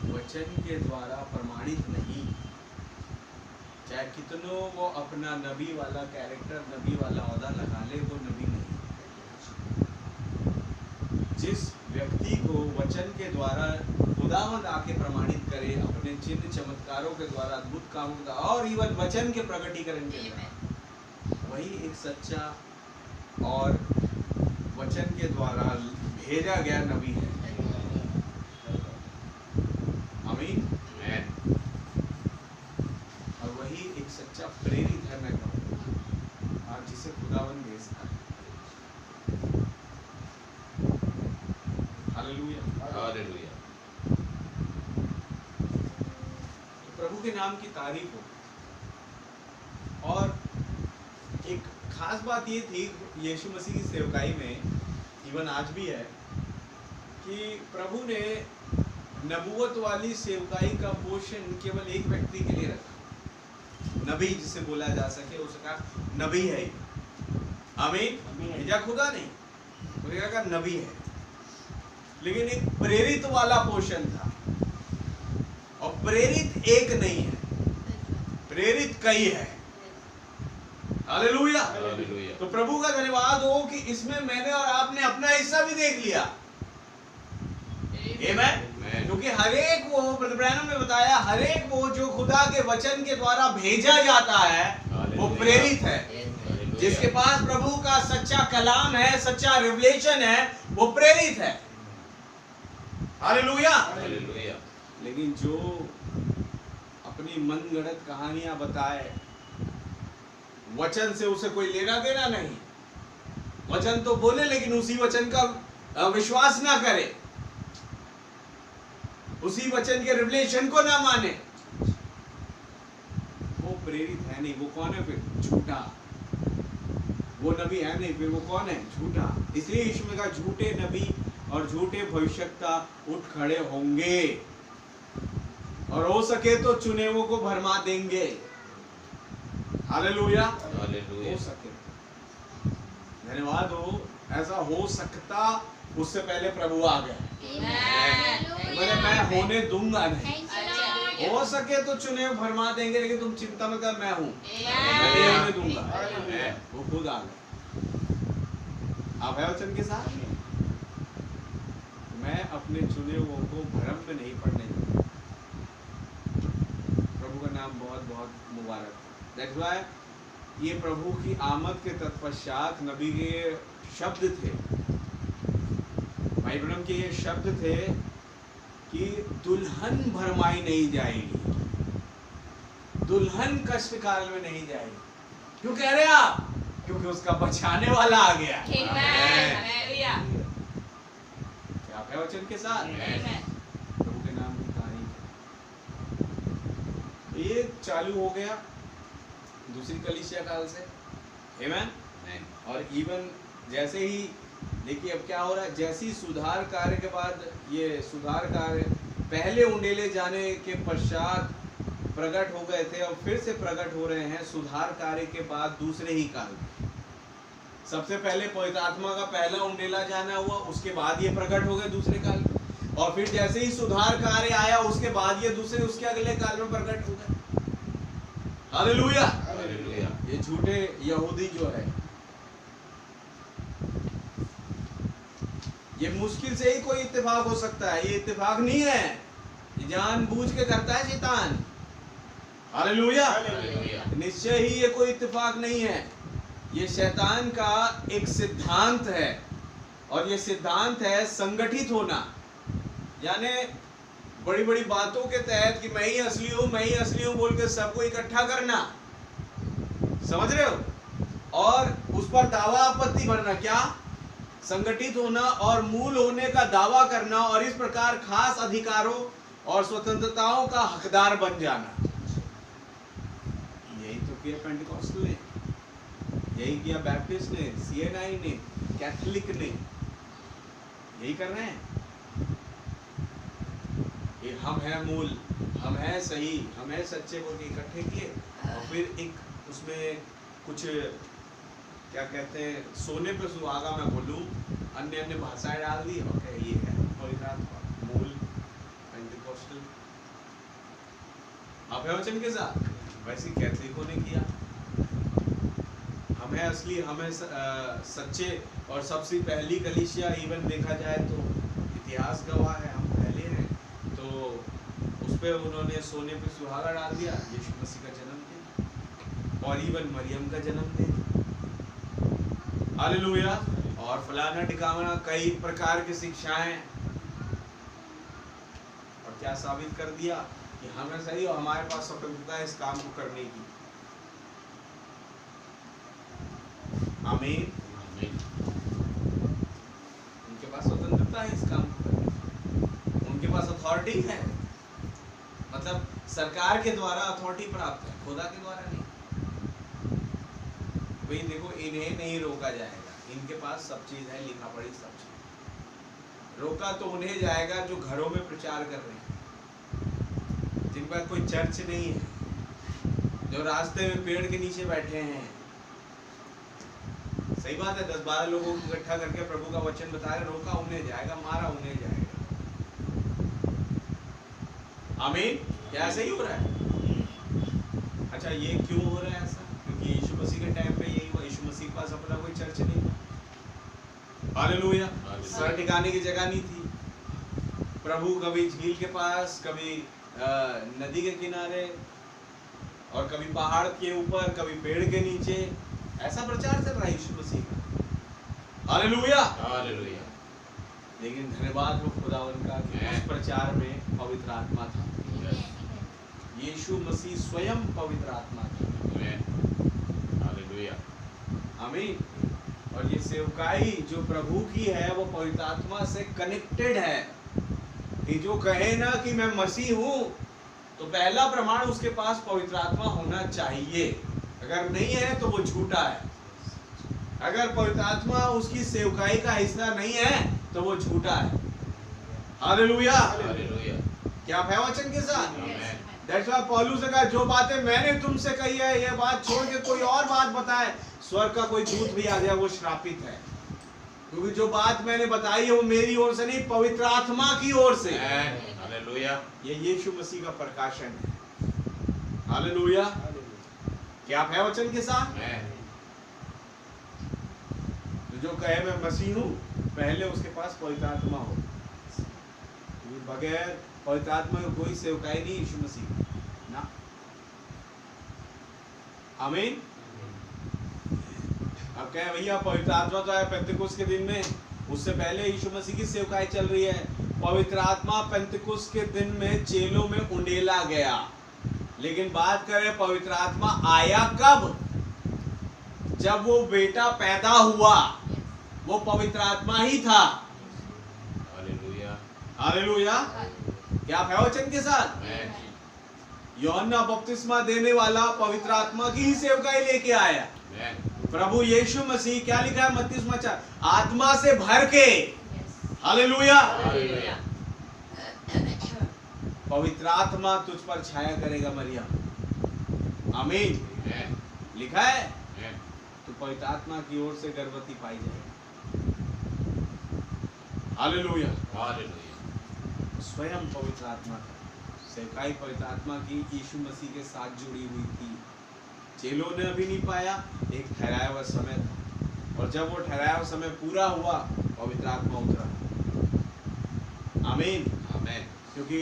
वचन के द्वारा प्रमाणित नहीं, चाहे कितनों वो अपना नबी वाला कैरेक्टर, नबी वाला औहदा लगा ले, वो नबी नहीं। जिस व्यक्ति को वचन के द्वारा खुदावंद आके प्रमाणित करे अपने चिन्ह चमत्कारों के द्वारा, अद्भुत कामों के द्वारा और इवन वचन के प्रकटीकरण के द्वारा, वही एक सच्चा और वचन के द्वारा भेजा गया नबी है। आमीन। और वही एक सच्चा प्रेरित है, मैं कहूँगा, और जिसे खुदावंद भेजता है। Hallelujah, hallelujah. तो प्रभु के नाम की तारीफ हो। और एक खास बात ये थी यीशु मसीह की सेवकाई में, इवन आज भी है, कि प्रभु ने नबूवत वाली सेवकाई का पोषण केवल एक व्यक्ति के लिए रखा, नबी जिसे बोला जा सके, उसका नबी है। आमीन। भेजा खुदा नहीं, उसका का नबी है। लेकिन एक प्रेरित वाला पोषण था, और प्रेरित एक नहीं है, प्रेरित कई है। Hallelujah, hallelujah. तो प्रभु का धन्यवाद हो कि इसमें मैंने और आपने अपना हिस्सा भी देख लिया। आमीन। क्योंकि हर एक वो, ब्रदर ब्रैनम ने बताया, हर एक वो जो खुदा के वचन के द्वारा भेजा जाता है वो प्रेरित है। जिसके पास प्रभु का सच्चा कलाम है, सच्चा रिवलेशन है, वो प्रेरित है। Hallelujah, hallelujah. लेकिन जो अपनी मनगढ़ंत कहानियां बताए, वचन से उसे कोई लेना देना नहीं, वचन तो बोले लेकिन उसी वचन का विश्वास ना करे, उसी वचन के रिवलेशन को ना माने, वो प्रेरित है नहीं। वो कौन है फिर? झूठा। वो नबी है नहीं, फिर वो कौन है? झूठा। इसलिए यीशु ने कहा झूठे नबी और झूठे भविष्यवक्ता उठ खड़े होंगे, और हो सके तो चुनेवों को भरमा देंगे। Hallelujah, hallelujah. हो सके। धन्यवाद हो, ऐसा हो सकता उससे पहले प्रभु आ गए, बोले मैं होने दूंगा नहीं। हो सके तो चुने भरमा देंगे, लेकिन तुम चिंता मत कर, मैं हूं, मैं नहीं होने दूंगा। वो खुद आ गए। आप है वचन के साथ। मैं अपने चुने हुओं को भ्रम में नहीं पड़ने दूंगा। प्रभु का नाम बहुत बहुत मुबारक। दैट्स व्हाई ये प्रभु की आमद के तत्पश्चात नबी के शब्द थे, भाई ब्रह्म के ये शब्द थे कि दुल्हन भरमाई नहीं जाएगी, दुल्हन कष्ट काल में नहीं जाएगी। क्यों कह रहे आप? क्योंकि उसका बचाने वाला आ गया। क्या आप है वचन के साथ? प्रभु के नाम की तारीफ। ये चालू हो गया दूसरी कलीसिया काल से। आमीन। और इवन जैसे ही देखिए अब क्या हो रहा है, जैसी सुधार कार्य के बाद, ये सुधार कार्य पहले उंडेले जाने के पश्चात प्रकट हो गए थे और फिर से प्रकट हो रहे हैं सुधार कार्य के बाद दूसरे ही काल में। सबसे पहले पवित्र आत्मा का पहला उंडेला जाना हुआ, उसके बाद ये प्रकट हो गए दूसरे काल में, और फिर जैसे ही सुधार कार्य आया उसके बाद ये दूसरे उसके अगले काल में प्रकट हो गए। हालेलुया। हालेलुया। ये झूठे यहूदी जो है, ये मुश्किल से ही कोई इत्तेफाक हो सकता है, ये इत्तेफाक नहीं है, ये जानबूझ के करता है शैतान। हालेलुया। निश्चय ही ये कोई इत्तेफाक नहीं है, ये शैतान का एक सिद्धांत है, और ये सिद्धांत है संगठित होना, यानी बड़ी बड़ी बातों के तहत कि मैं ही असली हूं, मैं ही असली हूं बोल के सबको इकट्ठा करना, समझ रहे हो, और उस पर दावा आपत्ति भरना, क्या संगठित होना और मूल होने का दावा करना, और इस प्रकार खास अधिकारों और स्वतंत्रताओं का हकदार बन जाना। यही तो किया पेंटिकॉस्टल ने, यही किया बैप्टिस्ट ने, CNI ने, कैथोलिक ने, यही कर रहे हैं। ये हम हैं मूल, हम हैं सही, हम हैं सच्चे बोल के इकट्ठे किए, और फिर एक उसमें कुछ क्या कहते हैं, सोने पे सुहागा मैं बोलूं, अन्य अन्य भाषाएं डाल दी, और क्या ये है पवित्र आत्मा मूल पेंटिकॉस्टल। आप है वचन के साथ, वैसे कैथोलिकों ने किया। हम हैं असली, हम हैं सच्चे, और सबसे पहली कलीसिया इवन देखा जाए तो इतिहास गवाह है, हम पहले हैं, तो उस पे उन्होंने सोने पे सुहागा डाल दिया, यीशु मसीह का जन्मदिन, और इवन मरियम का जन्मदिन। हालेलुया। और फलाना ठिकाना कई प्रकार की शिक्षाएं, और क्या साबित कर दिया कि हमें सही और हमारे पास स्वतंत्रता है इस काम को करने की। आमीन। उनके पास स्वतंत्रता है इस काम को करने की, उनके पास अथॉरिटी है, मतलब सरकार के द्वारा अथॉरिटी प्राप्त है, खुदा के द्वारा नहीं। भाई देखो, इन्हें नहीं रोका जाएगा, इनके पास सब चीज है, लिखा पढ़ी सब चीज। रोका तो उन्हें जाएगा जो घरों में प्रचार कर रहे हैं, जिन पर कोई चर्च नहीं है, जो रास्ते में पेड़ के नीचे बैठे हैं। सही बात है, 10-12 लोगों को इकट्ठा करके प्रभु का वचन बता रहे, रोका उन्हें जाएगा, मारा उन्हें जाएगा। आमीन। क्या सही हो रहा है? अच्छा, ये क्यों हो रहा है ऐसा? क्योंकि यीशु मसीह के टाइम पे यही हुआ, यीशु मसीह के पास अपना कोई चर्च नहीं था। हालेलुया। सर टिकाने की जगह नहीं थी। प्रभु कभी झील के पास, कभी नदी के किनारे, और कभी पहाड़ के ऊपर, कभी पेड़ के नीचे, ऐसा प्रचार चल रहा है यीशु मसीह का। हालेलुया। हालेलुया। लेकिन धन्यवाद हो खुदावन का कि उस प्रचार में पवित्र आत्मा था। यीशु मसीह स्वयं पवित्र आत्मा था। हालेलुया। आमीन। और ये सेवकाई जो प्रभु की है वो पवित्र आत्मा से कनेक्टेड है। कि जो कहे ना कि मैं मसीह हूं, तो पहला प्रमाण उसके पास पवित्र आत्मा होना चाहिए। अगर नहीं है तो वो झूठा है। अगर पवित्र आत्मा उसकी सेवकाई का हिस्सा नहीं है तो वो झूठा है। हालेलुया। हालेलुया। क्या आप है वचन के साथ? दैट्स व्हाई पौलुस ने कहा, जो बातें मैंने तुमसे कही है, ये बात छोड़ के कोई और बात बताए, स्वर्ग का कोई दूत भी आ जाए, वो श्रापित है। क्योंकि जो बात मैंने बताई है वो मेरी ओर से नहीं, पवित्र आत्मा की ओर से। हालेलुया। ये यीशु मसीह का प्रकाशन है। हालेलुया। क्या आप है वचन के साथ? तो जो कहे मैं मसीह हूं, पहले उसके पास पवित्र आत्मा हो। बगैर पवित्र आत्मा की कोई सेवकाई नहीं यीशु मसीह ना। आमीन। अब कहे भैया पवित्र आत्मा तो है पेंतिकुस्त के दिन में, उससे पहले यीशु मसीह की सेवकाई चल रही है। पवित्र आत्मा पेंतिकुस्त के दिन में चेलों में उंडेला गया। लेकिन बात करें पवित्र आत्मा आया कब? जब वो बेटा पैदा हुआ, वो पवित्र आत्मा ही था। हालेलुया। हालेलुया। क्या आप है वचन के साथ? यूहन्ना बपतिस्मा देने वाला पवित्र आत्मा की ही सेवकाई लेके आया। प्रभु यीशु मसीह, क्या लिखा है मत्ती सुसमाचार, आत्मा से भर के। हालेलुया। पवित्र आत्मा तुझ पर छाया करेगा मरियम। आमीन। लिखा है तू पवित्र आत्मा की ओर से गर्भवती पाई जाएगी। हालेलुया। हालेलुया। स्वयं पवित्र आत्मा सेवकाई पवित्र आत्मा की यीशु मसीह के साथ जुड़ी हुई थी। चेलों ने अभी नहीं पाया, एक ठहराया हुआ समय था, और जब वो ठहराया हुआ समय पूरा हुआ पवित्र आत्मा उतरा। आमीन आमीन। क्योंकि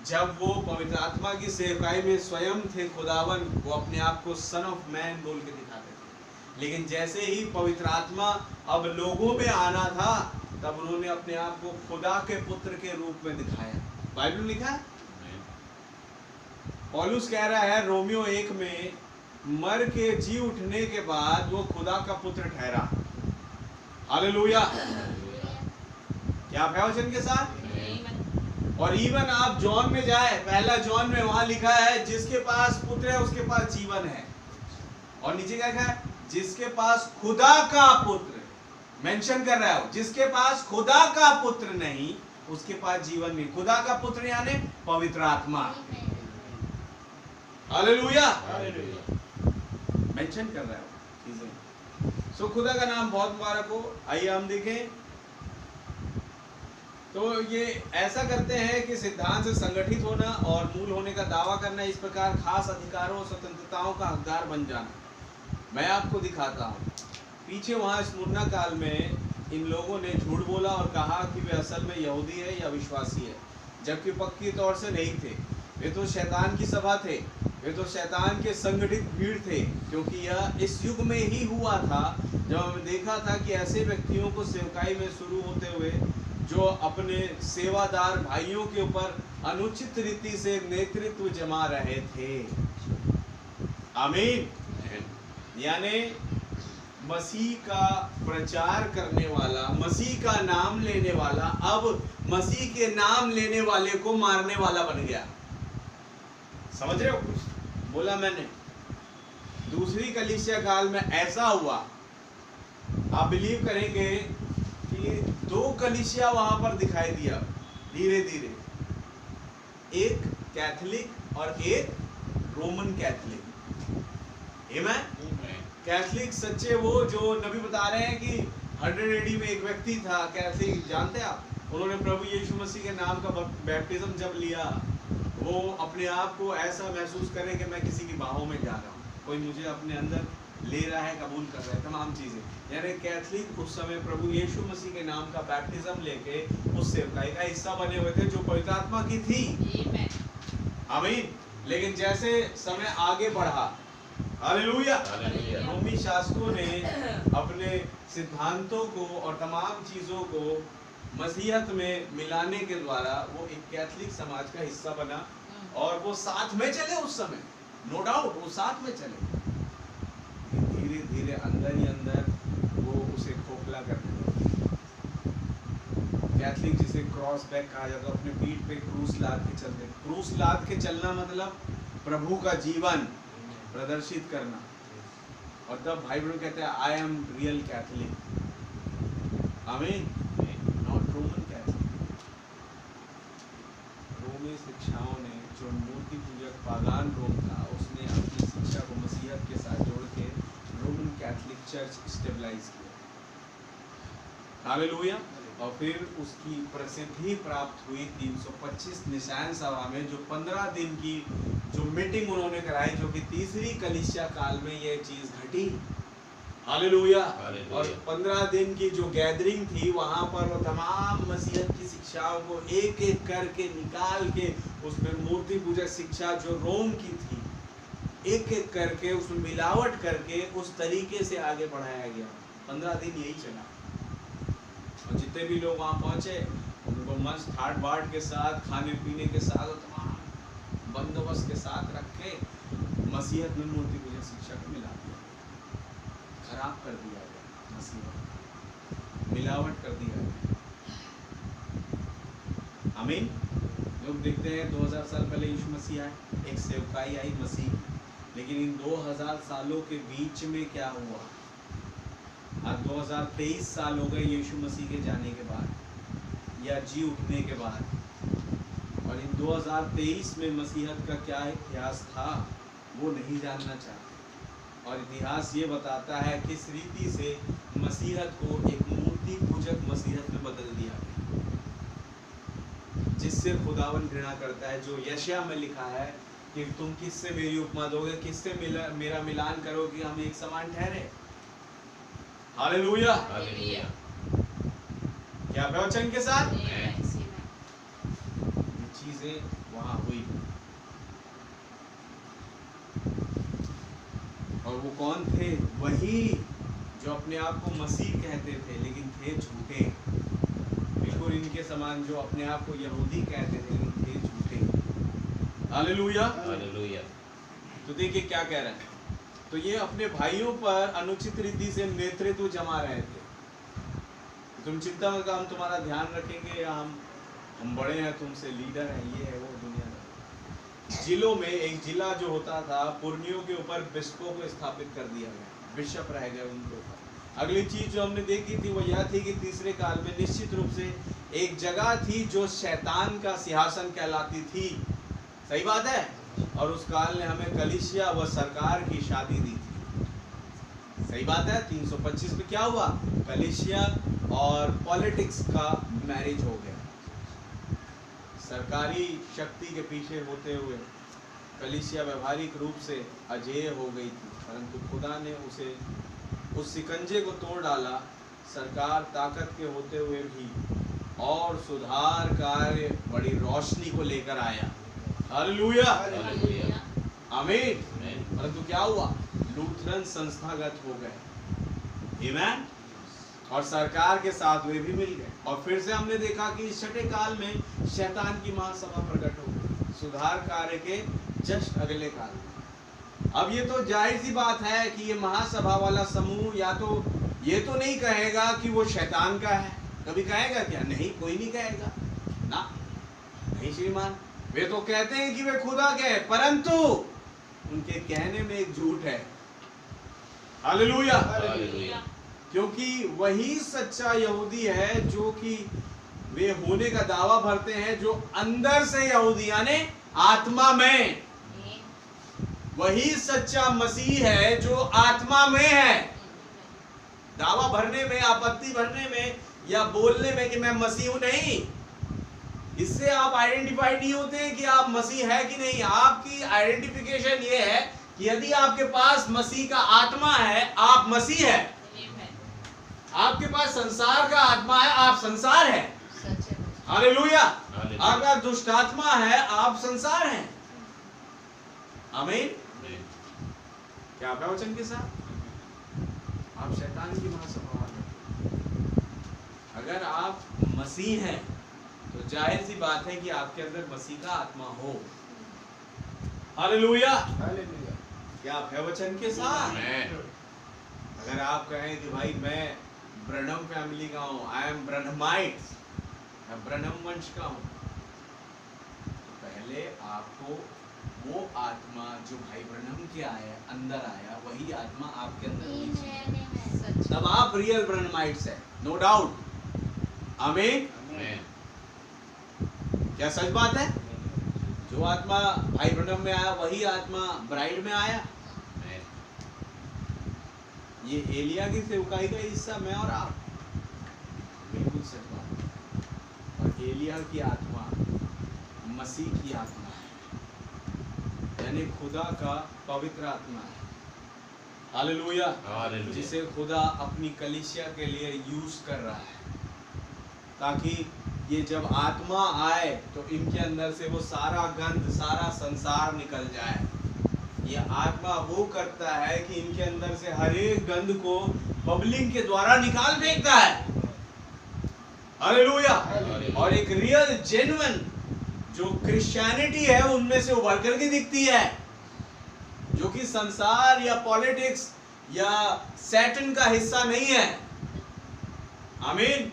जब वो पवित्र आत्मा की सेवकाई में स्वयं थे खुदावन, वो अपने आप को सन ऑफ मैन बोल के दिखाते थे। लेकिन जैसे ही पवित्र आत्मा अब लोगों में आना था, तब उन्होंने अपने आप को खुदा के पुत्र के रूप में दिखाया। बाइबल में लिखा है, पौलुस कह रहा है रोमियो 1 में, मर के जी उठने के बाद वो खुदा का पुत्र ठहरा। हालेलुया। क्या आप है वचन के साथ? और इवन आप जॉन में जाए, पहला जॉन में, वहां लिखा है जिसके पास पुत्र है उसके पास जीवन है। और नीचे क्या लिखा है? जिसके पास खुदा का पुत्र, मेंशन कर रहा है, जिसके पास खुदा का पुत्र नहीं उसके पास जीवन नहीं। खुदा का पुत्र यानी पवित्र आत्मा। हालेलुया। मेंशन कर रहा है चीजें। सो खुदा का नाम बहुत मुबारक हो। आइए हम देखें, तो ये ऐसा करते हैं कि सिद्धांत से संगठित होना और मूल होने का दावा करना, इस प्रकार खास अधिकारों और स्वतंत्रताओं का हकदार बन जाना। मैं आपको दिखाता हूँ, पीछे वहाँ स्मुरना काल में इन लोगों ने झूठ बोला और कहा कि वे असल में यहूदी है या विश्वासी है, जबकि पक्की तौर से नहीं थे। वे तो शैतान की सभा थे, वे तो शैतान के संगठित भीड़ थे। क्योंकि यह इस युग में ही हुआ था जब हमने देखा था कि ऐसे व्यक्तियों को सेवकाई में शुरू होते हुए जो अपने सेवादार भाइयों के ऊपर अनुचित रीति से नेतृत्व जमा रहे थे। आमीन। यानी मसीह का प्रचार करने वाला, मसीह का नाम लेने वाला, अब मसीह के नाम लेने वाले को मारने वाला बन गया। समझ रहे हो? कुछ बोला मैंने। दूसरी कलीसिया काल में ऐसा हुआ, आप बिलीव करेंगे कि 2 कलीसिया वहां पर दिखाई दिया धीरे धीरे, एक कैथोलिक और एक रोमन कैथोलिक। कैथोलिक सच्चे वो जो नबी बता रहे हैं कि 100 AD में एक व्यक्ति था कैथोलिक, जानते हैं आप? उन्होंने प्रभु यीशु मसीह के नाम का बैप्टिज्म जब लिया, वो अपने आप को ऐसा महसूस करे कि मैं किसी की बाहों में जा रहा हूँ, कोई मुझे अपने अंदर ले रहा है, कबूल कर रहा है, तमाम चीजें। यानी कैथोलिक उस समय प्रभु यीशु मसीह के नाम का बैप्टिज्म लेके उस सेवकाई का हिस्सा बने हुए थे जो पवित्र आत्मा की थी। आमीन। लेकिन जैसे समय आगे बढ़ा, हालेलुया, रोमी शासकों ने अपने सिद्धांतों को और तमाम चीजों को मसीहत में मिलाने के द्वारा वो एक कैथोलिक समाज का हिस्सा बना, और वो साथ में चले उस समय, नो डाउट वो साथ में चले। धीरे धीरे अंदर ही अंदर वो उसे खोखला करने लगे। कैथोलिक जिसे क्रॉस बैक कहा जाता है, अपने पीठ पे क्रूस लाद के चलते। क्रूस लाद के चलना मतलब प्रभु का जीवन प्रदर्शित करना। और तब भाई बहन कहते हैं आई एम रियल कैथोलिक। आमीन। Not Roman Catholic. रोमी शिक्षाओं ने, जो मूर्ति पूजक पागान रोम था, उसने अपनी शिक्षा को मसीहत के साथ जोड़ के रोमन कैथोलिक चर्च स्टेबलाइज किया। हालेलुया। और फिर उसकी प्रसिद्धि प्राप्त हुई 325 निशान सभा में, जो 15 दिन की जो मीटिंग उन्होंने कराई, जो कि तीसरी कलीसिया काल में ये चीज घटी। हालेलुया। और 15 दिन की जो गैदरिंग थी, वहां पर वो तमाम मसीहत की शिक्षाओं को एक एक करके निकाल के, उसमें मूर्ति पूजक शिक्षा जो रोम की थी, एक एक करके उसमें मिलावट करके उस तरीके से आगे बढ़ाया गया। 15 दिन यही चला। और जितने भी लोग वहाँ पहुँचे, उनको मस्त ठाट बाट के साथ, खाने पीने के साथ और तमाम बंदोबस्त के साथ रख के मसीहत में मूर्ति पूजक शिक्षा को मिला दिया, खराब कर दिया गया, मसीहत मिलावट कर दिया गया। आमीन। लोग देखते हैं 2000 साल पहले यीशु मसीह आए, एक सेवकाई आई मसीह, लेकिन इन 2000 सालों के बीच में क्या हुआ? आज 2023 साल हो गए यीशु मसीह के जाने के बाद या जी उठने के बाद, और इन 2023 में मसीहत का क्या इतिहास था वो नहीं जानना चाहते। और इतिहास ये बताता है किस रीति से मसीहत को एक मूर्ति पूजक मसीहत में बदल दिया गया, जिससे खुदावन घृणा करता है। जो यशायाह में लिखा है कि तुम किससे मेरी उपमा दोगे, किससे मेरा मिलान करोगे कि हम एक समान ठहरे। हालेलुया। क्या प्रवचन के साथ ये चीजें वहां हुई। और वो कौन थे? वही जो अपने आप को मसीह कहते थे लेकिन थे झूठे, बिल्कुल इनके समान जो अपने आप को यहूदी कहते थे लेकिन थे झूठे। हालेलुया। हालेलुया। तो देखिए क्या कह रहे हैं। तो ये अपने भाइयों पर अनुचित रीति से नेतृत्व जमा रहे थे। तुम चिंता मत, हम तुम्हारा ध्यान रखेंगे, या हम बड़े हैं, तुमसे लीडर हैं, ये है वो दुनिया में। जिलों में एक जिला जो होता था, पुर्नियों के ऊपर बिशपों को स्थापित कर दिया गया, बिशप रह गए उनके ऊपर। अगली चीज जो हमने देखी थी वो यह थी कि तीसरे काल में निश्चित रूप से एक जगह थी जो शैतान का सिंहासन कहलाती थी। सही बात है। और उस काल ने हमें कलीसिया व सरकार की शादी दी थी। सही बात है। 325 में क्या हुआ? कलीसिया और पॉलिटिक्स का मैरिज हो गया। सरकारी शक्ति के पीछे होते हुए कलीसिया व्यवहारिक रूप से अजेय हो गई थी, परंतु खुदा ने उसे उस सिकंजे को तोड़ डाला। सरकार ताकत के होते हुए भी और सुधार कार्य बड़ी रोशनी को लेकर आया। हालेलुया। आमीन। परंतु क्या हुआ? लूथरन संस्थागत हो गए। आमीन। और सरकार के साथ वे भी मिल गए। और फिर से हमने देखा कि इस छठे काल में शैतान की महासभा प्रकट हो गई, सुधार कार्य के जस्ट अगले काल में। अब ये तो जाहिर सी बात है कि ये महासभा वाला समूह या तो ये तो नहीं कहेगा कि वो शैतान का है। कभी कहेगा क्या? नहीं, कोई नहीं कहेगा ना, नहीं श्रीमान। वे तो कहते हैं कि वे खुदा के हैं, परंतु उनके कहने में एक झूठ है। हालेलुया। क्योंकि वही सच्चा यहूदी है जो कि वे होने का दावा भरते हैं, जो अंदर से यहूदी यानी आत्मा में। वही सच्चा मसीह है जो आत्मा में है। दावा भरने में, आपत्ति भरने में या बोलने में कि मैं मसीह हूं, नहीं। इससे आप आइडेंटिफाई नहीं होते हैं कि आप मसीह है कि नहीं। आपकी आइडेंटिफिकेशन ये है कि यदि आपके पास मसीह का आत्मा है, आप मसीह है। आपके पास संसार का आत्मा है, आप संसार है। हालेलुया। आपका दुष्ट आत्मा है, आप संसार हैं। आमीन। क्या प्रवचन के साथ? आप शैतान की महासभा वाले। अगर आप मसीह हैं तो जाहिर सी बात है कि आपके अंदर मसीह का आत्मा हो। हालेलुया। क्या प्रवचन के साथ? अगर आप कहें कि भाई मैं ब्रनम फैमिली का हूँ, आई एम ब्रनमाइट, मैं ब्रनम वंश का हूँ, तो पहले आपको वो आत्मा जो भाई ब्रनम के आया, अंदर आया, वही आत्मा आपके अंदर होनी चाहिए, तब आप रियल ब्रनमाइट्स हैं, नो डाउट। आमीन। क्या सच बात है? जो आत्मा भाई ब्रनम में आया वही आत्मा ब्राइड में आया। ये एलिया की सेवकाई का हिस्सा मैं और आप, बिल्कुल सच बात। और एलिया की आत्मा मसीह की आत्मा है, यानी खुदा का पवित्र आत्मा है। हालेलुया। जिसे खुदा अपनी कलीसिया के लिए यूज कर रहा है, ताकि ये जब आत्मा आए तो इनके अंदर से वो सारा गंध, सारा संसार निकल जाए। ये आत्मा वो करता है कि इनके अंदर से हर एक गंध को बबलिंग के द्वारा निकाल फेंकता है। हालेलुया। और एक रियल जेन्युइन जो क्रिश्चियनिटी है उनमें से उभर करके दिखती है, जो कि संसार या पॉलिटिक्स या सैटन का हिस्सा नहीं है। आमीन।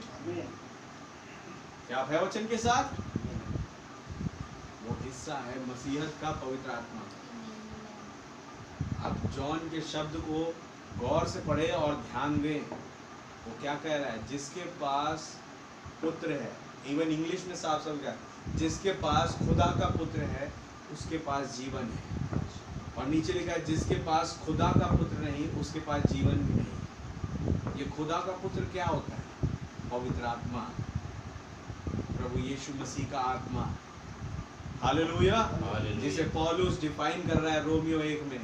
क्या है वचन के साथ? वो हिस्सा है मसीहत का, पवित्र आत्मा। अब जॉन के शब्द को गौर से पढ़े और ध्यान दें। वो क्या कह रहा है? जिसके पास पुत्र है, इवन इंग्लिश में साफ साफ क्या, जिसके पास खुदा का पुत्र है उसके पास जीवन है। और नीचे लिखा है जिसके पास खुदा का पुत्र नहीं उसके पास जीवन भी नहीं। ये खुदा का पुत्र क्या होता है? पवित्र आत्मा, प्रभु यीशु मसीह का आत्मा। हालेलुया। जिसे पौलुस डिफाइन कर रहा है रोमियो 1 में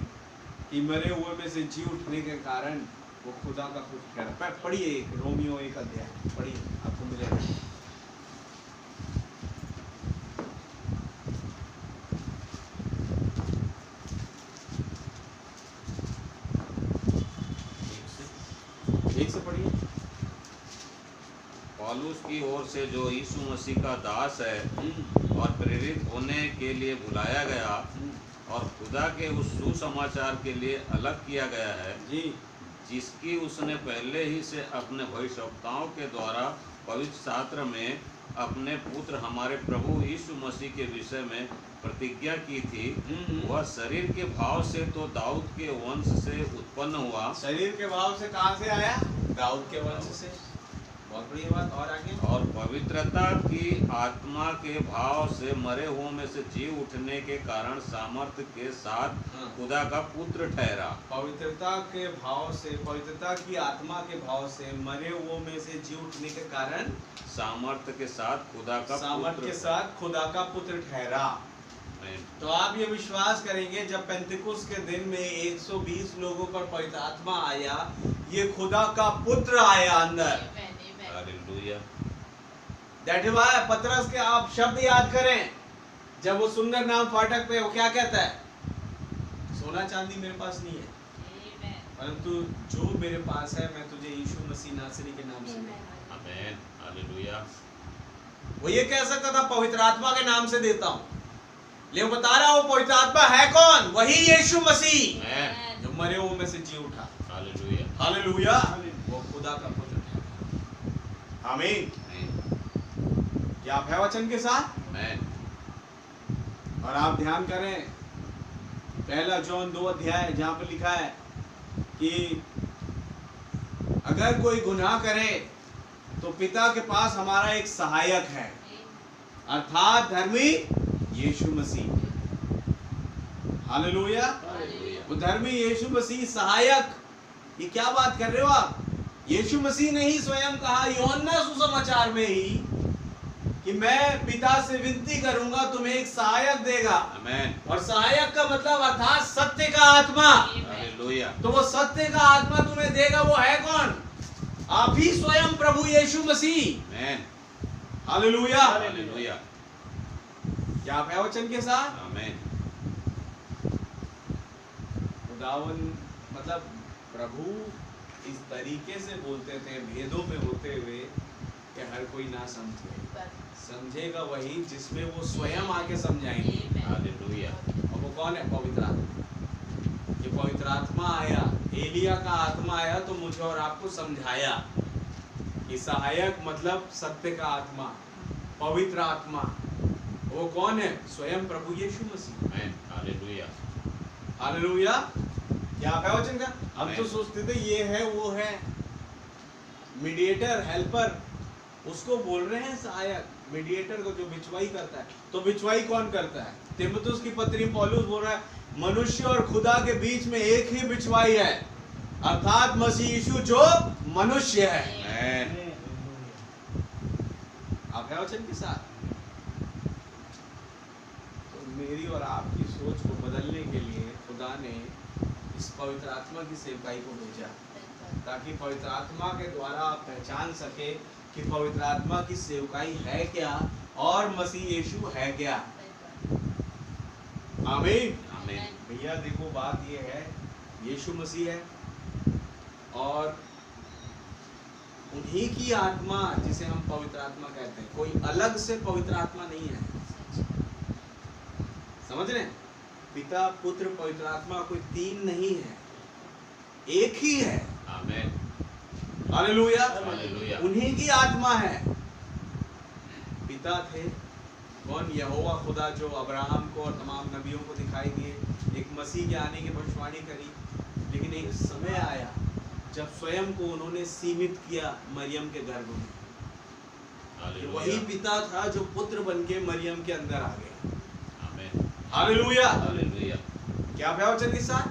कि मरे हुए में से जी उठने के कारण वो खुदा का पुत्र ठहरा। पढ़िए रोमियो 1 अध्याय पढ़िए, आपको मिलेगा। एक से पढ़िए। पौलुस की ओर से जो यीशु मसीह का दास है और प्रेरित होने के लिए बुलाया गया और खुदा के उस सुसमाचार के लिए अलग किया गया है जी, जिसकी उसने पहले ही से अपने भविष्यवक्ताओं के द्वारा पवित्र शास्त्र में अपने पुत्र हमारे प्रभु यीशु मसीह के विषय में प्रतिज्ञा की थी। वह शरीर के भाव से तो दाऊद के वंश से उत्पन्न हुआ। शरीर के भाव से कहाँ से आया? दाऊद के वंश से। बहुत बड़ी बात। और आगे? और पवित्रता की आत्मा के भाव से मरे हुओं में से जी उठने के कारण सामर्थ्य के साथ खुदा का पुत्र ठहरा। पवित्रता के भाव से, पवित्रता की आत्मा के भाव से मरे हुओं में से जी उठने के कारण सामर्थ्य के साथ खुदा का सामर्थ्य के साथ खुदा का पुत्र ठहरा। तो आप ये विश्वास करेंगे जब पेंतिकुस्त के दिन में 120 लोगों पर पवित्र आत्मा आया, ये खुदा का पुत्र आया अंदर। हालेलुया। दैट इज व्हाई पतरस के आप शब्द याद करें जब वो सुंदर नाम फाटक पे वो क्या कहता है? सोना चांदी मेरे पास नहीं है, परंतु जो मेरे पास है मैं तुझे यीशु मसीह नासरी के नाम से देता हूं। आमीन। हालेलुया। वो ये कह सकता था पवित्र आत्मा के नाम से देता हूं, लेकिन बता रहा हूं पवित्र आत्मा है कौन? वही यीशु मसीह जो मरे हुओं में से जी उठा। हालेलुया। हालेलुया। वो खुदा का पुत्र है। आमीन। क्या आप है वचन के साथ? और आप ध्यान करें पहला जॉन 2 अध्याय जहां पर लिखा है कि अगर कोई गुनाह करे तो पिता के पास हमारा एक सहायक है, अर्थात धर्मी यीशु मसीह। हालेलुया। वो धर्मी यीशु मसीह सहायक। ये क्या बात कर रहे हो आप? यीशु मसीह ने ही स्वयं कहा यूहन्ना सुसमाचार में ही कि मैं पिता से विनती करूंगा तुम्हें एक सहायक देगा। आमीन। और सहायक का मतलब अर्थात सत्य का आत्मा। हालेलुया। तो वो सत्य का आत्मा तुम्हें देगा, वो है कौन? आप ही स्वयं प्रभु यीशु मसीह। आमीन। हालेलुया। हालेलुया। क्या आप है वचन के साथ? आमीन। खुदावन मतलब प्रभु इस तरीके से बोलते थे भेदों में होते हुए कि हर कोई ना समझे। समझेगा वही जिसमें वो स्वयं आके समझाएंगे। हालेलुया। और वो कौन है? पवित्र आत्मा। ये पवित्र आत्मा आया, एलिया का आत्मा आया तो मुझे और आपको समझाया कि सहायक मतलब सत्य का आत्मा, पवित्र आत्मा। वो कौन है? स्वयं प्रभु यीशु मसीह। आमीन। हालेलुया। हालेलुया। क्या आप है वचन का? हम तो सोचते थे ये है वो है मीडिएटर, हेल्पर, उसको बोल रहे हैं सहायक। मीडिएटर को जो बिचवाई करता है, तो बिचवाई कौन करता है? तीमुथियुस की पत्री पौलुस बोल रहा है मनुष्य और खुदा के बीच में एक ही बिचवाई है, अर्थात मसीह यीशु जो मनुष्य है। आमीन। आप है वचन के साथ? तो मेरी और आपकी सोच को बदलने के लिए खुदा ने इस पवित्र आत्मा की सेवकाई को भेजा, ताकि पवित्र आत्मा के द्वारा आप पहचान सके कि पवित्र आत्मा की सेवकाई है क्या और मसीह यीशु है क्या। आमीन। आमीन। भैया देखो बात ये है, यीशु मसीह है और उन्हीं की आत्मा जिसे हम पवित्र आत्मा कहते हैं, कोई अलग से पवित्र आत्मा नहीं है। समझ रहे हैं? पिता पुत्र पवित्र आत्मा कोई तीन नहीं है, एक ही है। आमीन। हालेलुया। हालेलुया। उन्हीं की आत्मा है। पिता थे कौन? यहोवा खुदा जो अब्राहम को और तमाम नबियों को दिखाई दिए, एक मसीह के आने की भविष्यवाणी करी। लेकिन एक समय आया जब स्वयं को उन्होंने सीमित किया मरियम के गर्भ में। हालेलुया। वही पिता था जो पुत्र बन के मरियम के अंदर आ गया। आमीन। हालेलुया। हालेलुया। क्या प्रवचन के साथ?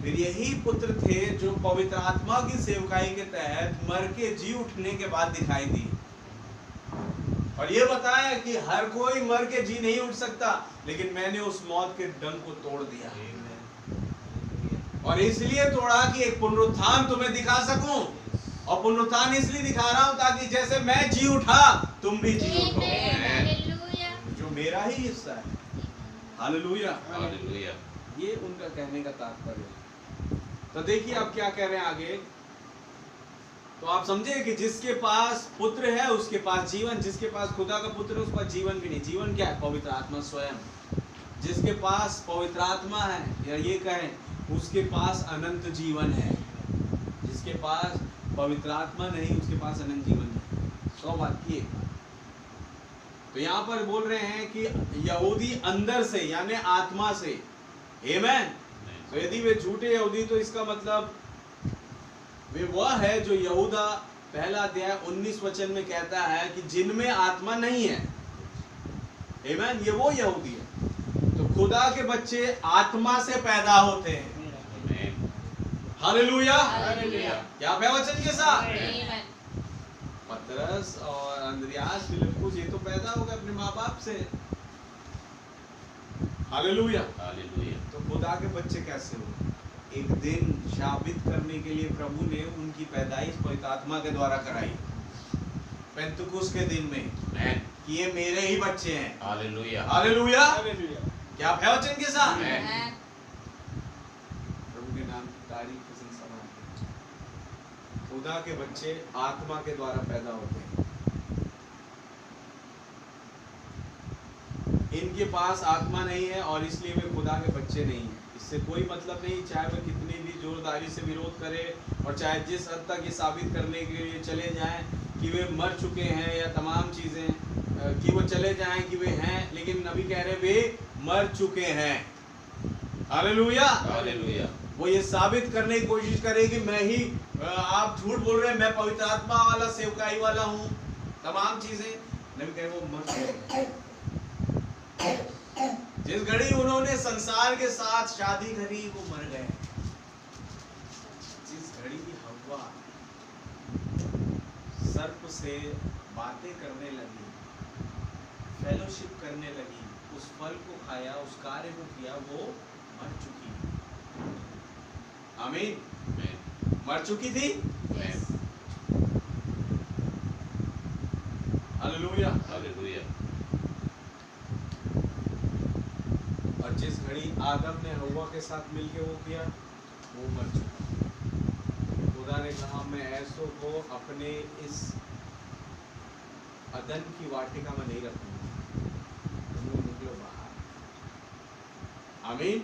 फिर यही पुत्र थे जो पवित्र आत्मा की सेवकाई के तहत मर के जी उठने के बाद दिखाई दी, और ये बताया कि हर कोई मर के जी नहीं उठ सकता, लेकिन मैंने उस मौत के डंक को तोड़ दिया, और इसलिए तोड़ा कि एक पुनरुत्थान तुम्हें दिखा सकूं, और पुनरुत्थान इसलिए दिखा रहा हूं ताकि जैसे मैं जी उठा तुम भी जी उठो, जो मेरा ही हिस्सा है। Hallelujah, hallelujah. ये उनका कहने का तात्पर्य है। तो देखिए आप क्या कह रहे हैं आगे। तो आप समझे कि जिसके पास पुत्र है उसके पास जीवन, जिसके पास खुदा का पुत्र है उसके पास जीवन भी नहीं। जीवन क्या है? पवित्र आत्मा स्वयं। जिसके पास पवित्र आत्मा है, या ये कहें उसके पास अनंत जीवन है। जिसके पास पवित्र आत्मा नहीं उसके पास अनंत जीवन नहीं। 100 बात की एक बात। तो यहाँ पर बोल रहे हैं कि यहूदी अंदर से यानी आत्मा से, आमीन। तो यदि वे झूठे यहूदी तो इसका मतलब वे वह है जो यहूदा पहला अध्याय 19 वचन में कहता है कि जिनमें आत्मा नहीं है, आमीन। ये वो यहूदी है। तो खुदा के बच्चे आत्मा से पैदा होते हैं। हालेलुया, क्या वचन के साथ? पतरस और अंद्रियास फिलिप्पुस ये तो पैदा हो गए अपने माँ बाप से। Hallelujah, hallelujah. तो खुदा के बच्चे कैसे हुए? एक दिन साबित करने के लिए प्रभु ने उनकी पैदाइश पवित्र आत्मा के द्वारा कराई, पेंतुकुस के दिन में, कि ये मेरे ही बच्चे हैं। हालेलुया, हालेलुया, क्या वचन के साथ? प्रभु के नाम की तारीफ प्रशंसा हो। खुदा के बच्चे आत्मा के द्वारा पैदा होते हैं। इनके पास आत्मा नहीं है और इसलिए वे खुदा के बच्चे नहीं हैं। इससे कोई मतलब नहीं, चाहे वे कितनी भी जोरदारी से विरोध करें और चाहे जिस हद तक ये साबित करने के लिए चले जाएं कि वे मर चुके हैं या तमाम चीज़ें कि वो चले जाएं कि वे हैं, लेकिन नबी कह रहे वे मर चुके हैं। Hallelujah, hallelujah. वो ये साबित करने की कोशिश करे कि मैं ही, आप झूठ बोल रहे हैं, मैं पवित्र आत्मा वाला सेवकाई वाला हूँ, तमाम चीज़ें। नबी कह रहे वो मर चुके हैं। जिस घड़ी उन्होंने संसार के साथ शादी करी वो मर गए। जिस घड़ी की हव्वा सर्प से बातें करने लगी, फेलोशिप करने लगी, उस फल को खाया, उस कार्य को किया, वो मर चुकी। आमीन, मर चुकी थी। Hallelujah, hallelujah. और जिस घड़ी आदम ने हव्वा के साथ मिलके वो किया वो मर चुका। खुदा ने कहा मैं ऐसों को अपने इस अदन की वाटिका में नहीं रखूंगा, तुम लोग निकलो बाहर। आमीन।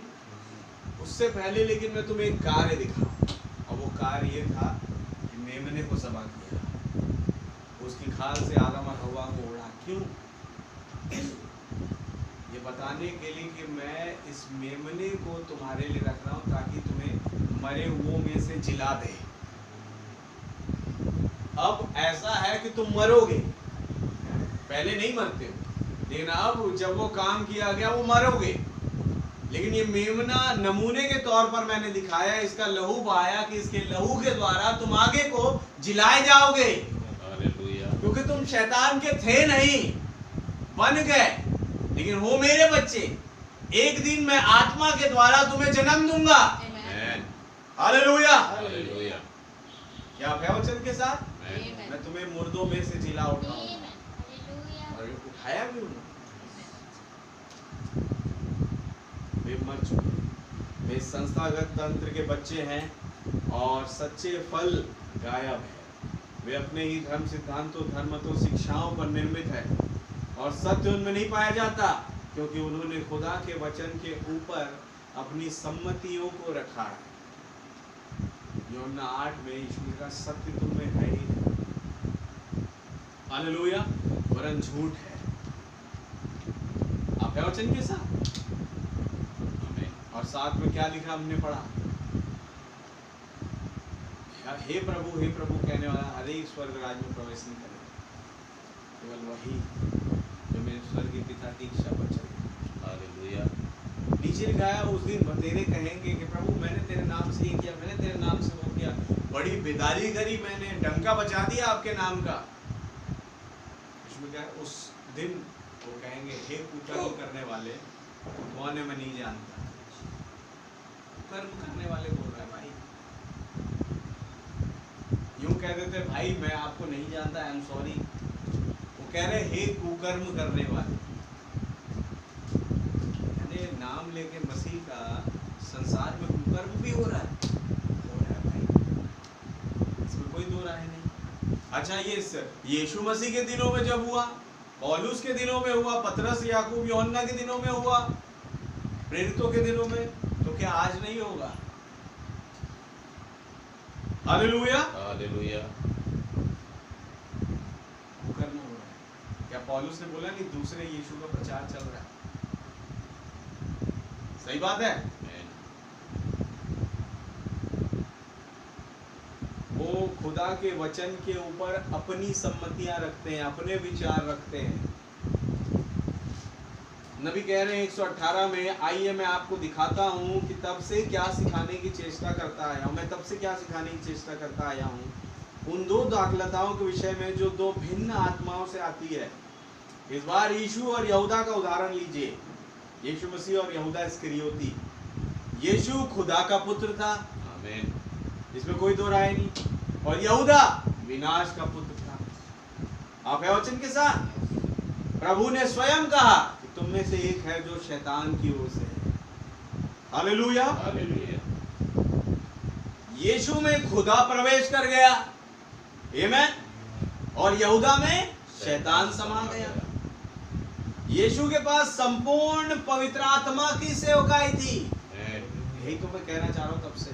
उससे पहले लेकिन मैं तुम्हें एक कार्य दिखाऊं, और वो कार्य ये था कि मेमने को ज़बह किया, उसकी खाल से आदम और हव्वा को उड़ा। क्यों? ये बताने के लिए कि मैं इस मेमने को तुम्हारे लिए रख रहा हूं ताकि तुम्हें मरे हुओं में से जिला दे। अब ऐसा है कि तुम मरोगे, पहले नहीं मरते हो, लेकिन अब जब वो काम किया गया वो मरोगे। लेकिन ये मेमना नमूने के तौर पर मैंने दिखाया, इसका लहू बहाया कि इसके लहू के द्वारा तुम आगे को जिलाए जाओगे। हालेलुया। क्योंकि तुम शैतान के थे नहीं, बन गए, लेकिन हो मेरे बच्चे। एक दिन मैं आत्मा के द्वारा तुम्हें जन्म दूंगा। Hallelujah, hallelujah. क्या वचन के साथ? आमीन। मैं तुम्हें मुर्दों में से जिला उठाऊंगा, और उठाया भी उन्होंने। वे मर चुके, वे संस्थागत तंत्र के बच्चे हैं और सच्चे फल गायब है। वे अपने ही धर्म सिद्धांतों, धर्मतों, शिक्षाओं पर निर्मित है और सत्य उनमें नहीं पाया जाता, क्योंकि उन्होंने खुदा के वचन के ऊपर अपनी सम्मतियों को रखा है। यूहन्ना 8 में यीशु का सत्य तुम में है ही नहीं, हालेलुया, वरन झूठ है। आप है वचन के साथ? और साथ में क्या लिखा हमने पढ़ा? हे प्रभु कहने वाला हर एक स्वर्ग राज में प्रवेश नहीं करेगा, केवल वही जो मेरे स्वर्गीय पिता की इच्छा पर चले। हालेलुया। नीचे लिखा है उस दिन बतेरे कहेंगे कि प्रभु मैंने तेरे नाम से ये किया, मैंने तेरे नाम से वो किया, बड़ी बेदारी करी मैंने, डंका बचा दिया आपके नाम का। इसमें क्या है, उस दिन वो कहेंगे हे कुकर्म करने वाले, कौन है मैं नहीं जानता। कुकर्म करने वाले बोल रहा है भाई, यूं कह देते भाई मैं आपको नहीं जानता, आई एम सॉरी। वो कह रहे हे कुकर्म करने वाले, यानी नाम लेके मसीह का संसार में कुकर्म भी हो रहा है भाई, इसमें कोई दो राय नहीं। अच्छा ये यीशु मसीह के दिनों में जब हुआ, पौलुस के दिनों में हुआ, पतरस याकूब यूहन्ना के दिनों में हुआ, प्रेरितों के दिनों में, तो क्या आज नहीं होगा? Hallelujah hallelujah. कुकर्म हो रहा है। क्या पौलुस ने बोला नहीं दूसरे यीशु का प्रचार चल रहा है? सही बात है। वो खुदा के वचन के ऊपर अपनी सम्मतियां रखते हैं, अपने विचार रखते हैं। नबी कह रहे हैं 118 में, आइए मैं आपको दिखाता हूं कि तब से क्या सिखाने की चेष्टा करता आया हूं, मैं तब से क्या सिखाने की चेष्टा करता आया हूं, उन दो दाखलताओं के विषय में जो दो भिन्न आत्माओं से आती है। इस बार यीशु और यहूदा का उदाहरण लीजिए, यीशु मसीह और यहूदा इस्करियोती। यीशु खुदा का पुत्र था, आमीन, इसमें कोई दो राय नहीं, और यहूदा विनाश का पुत्र था। आप है वचन के साथ। प्रभु ने स्वयं कहा कि तुम में से एक है जो शैतान की ओर से है। Hallelujah hallelujah. यीशु में खुदा प्रवेश कर गया, आमीन, और यहूदा में शैतान समा गया। यीशु के पास संपूर्ण पवित्र आत्मा की सेवकाई थी। यही तो मैं कहना चाह रहा हूं तब से,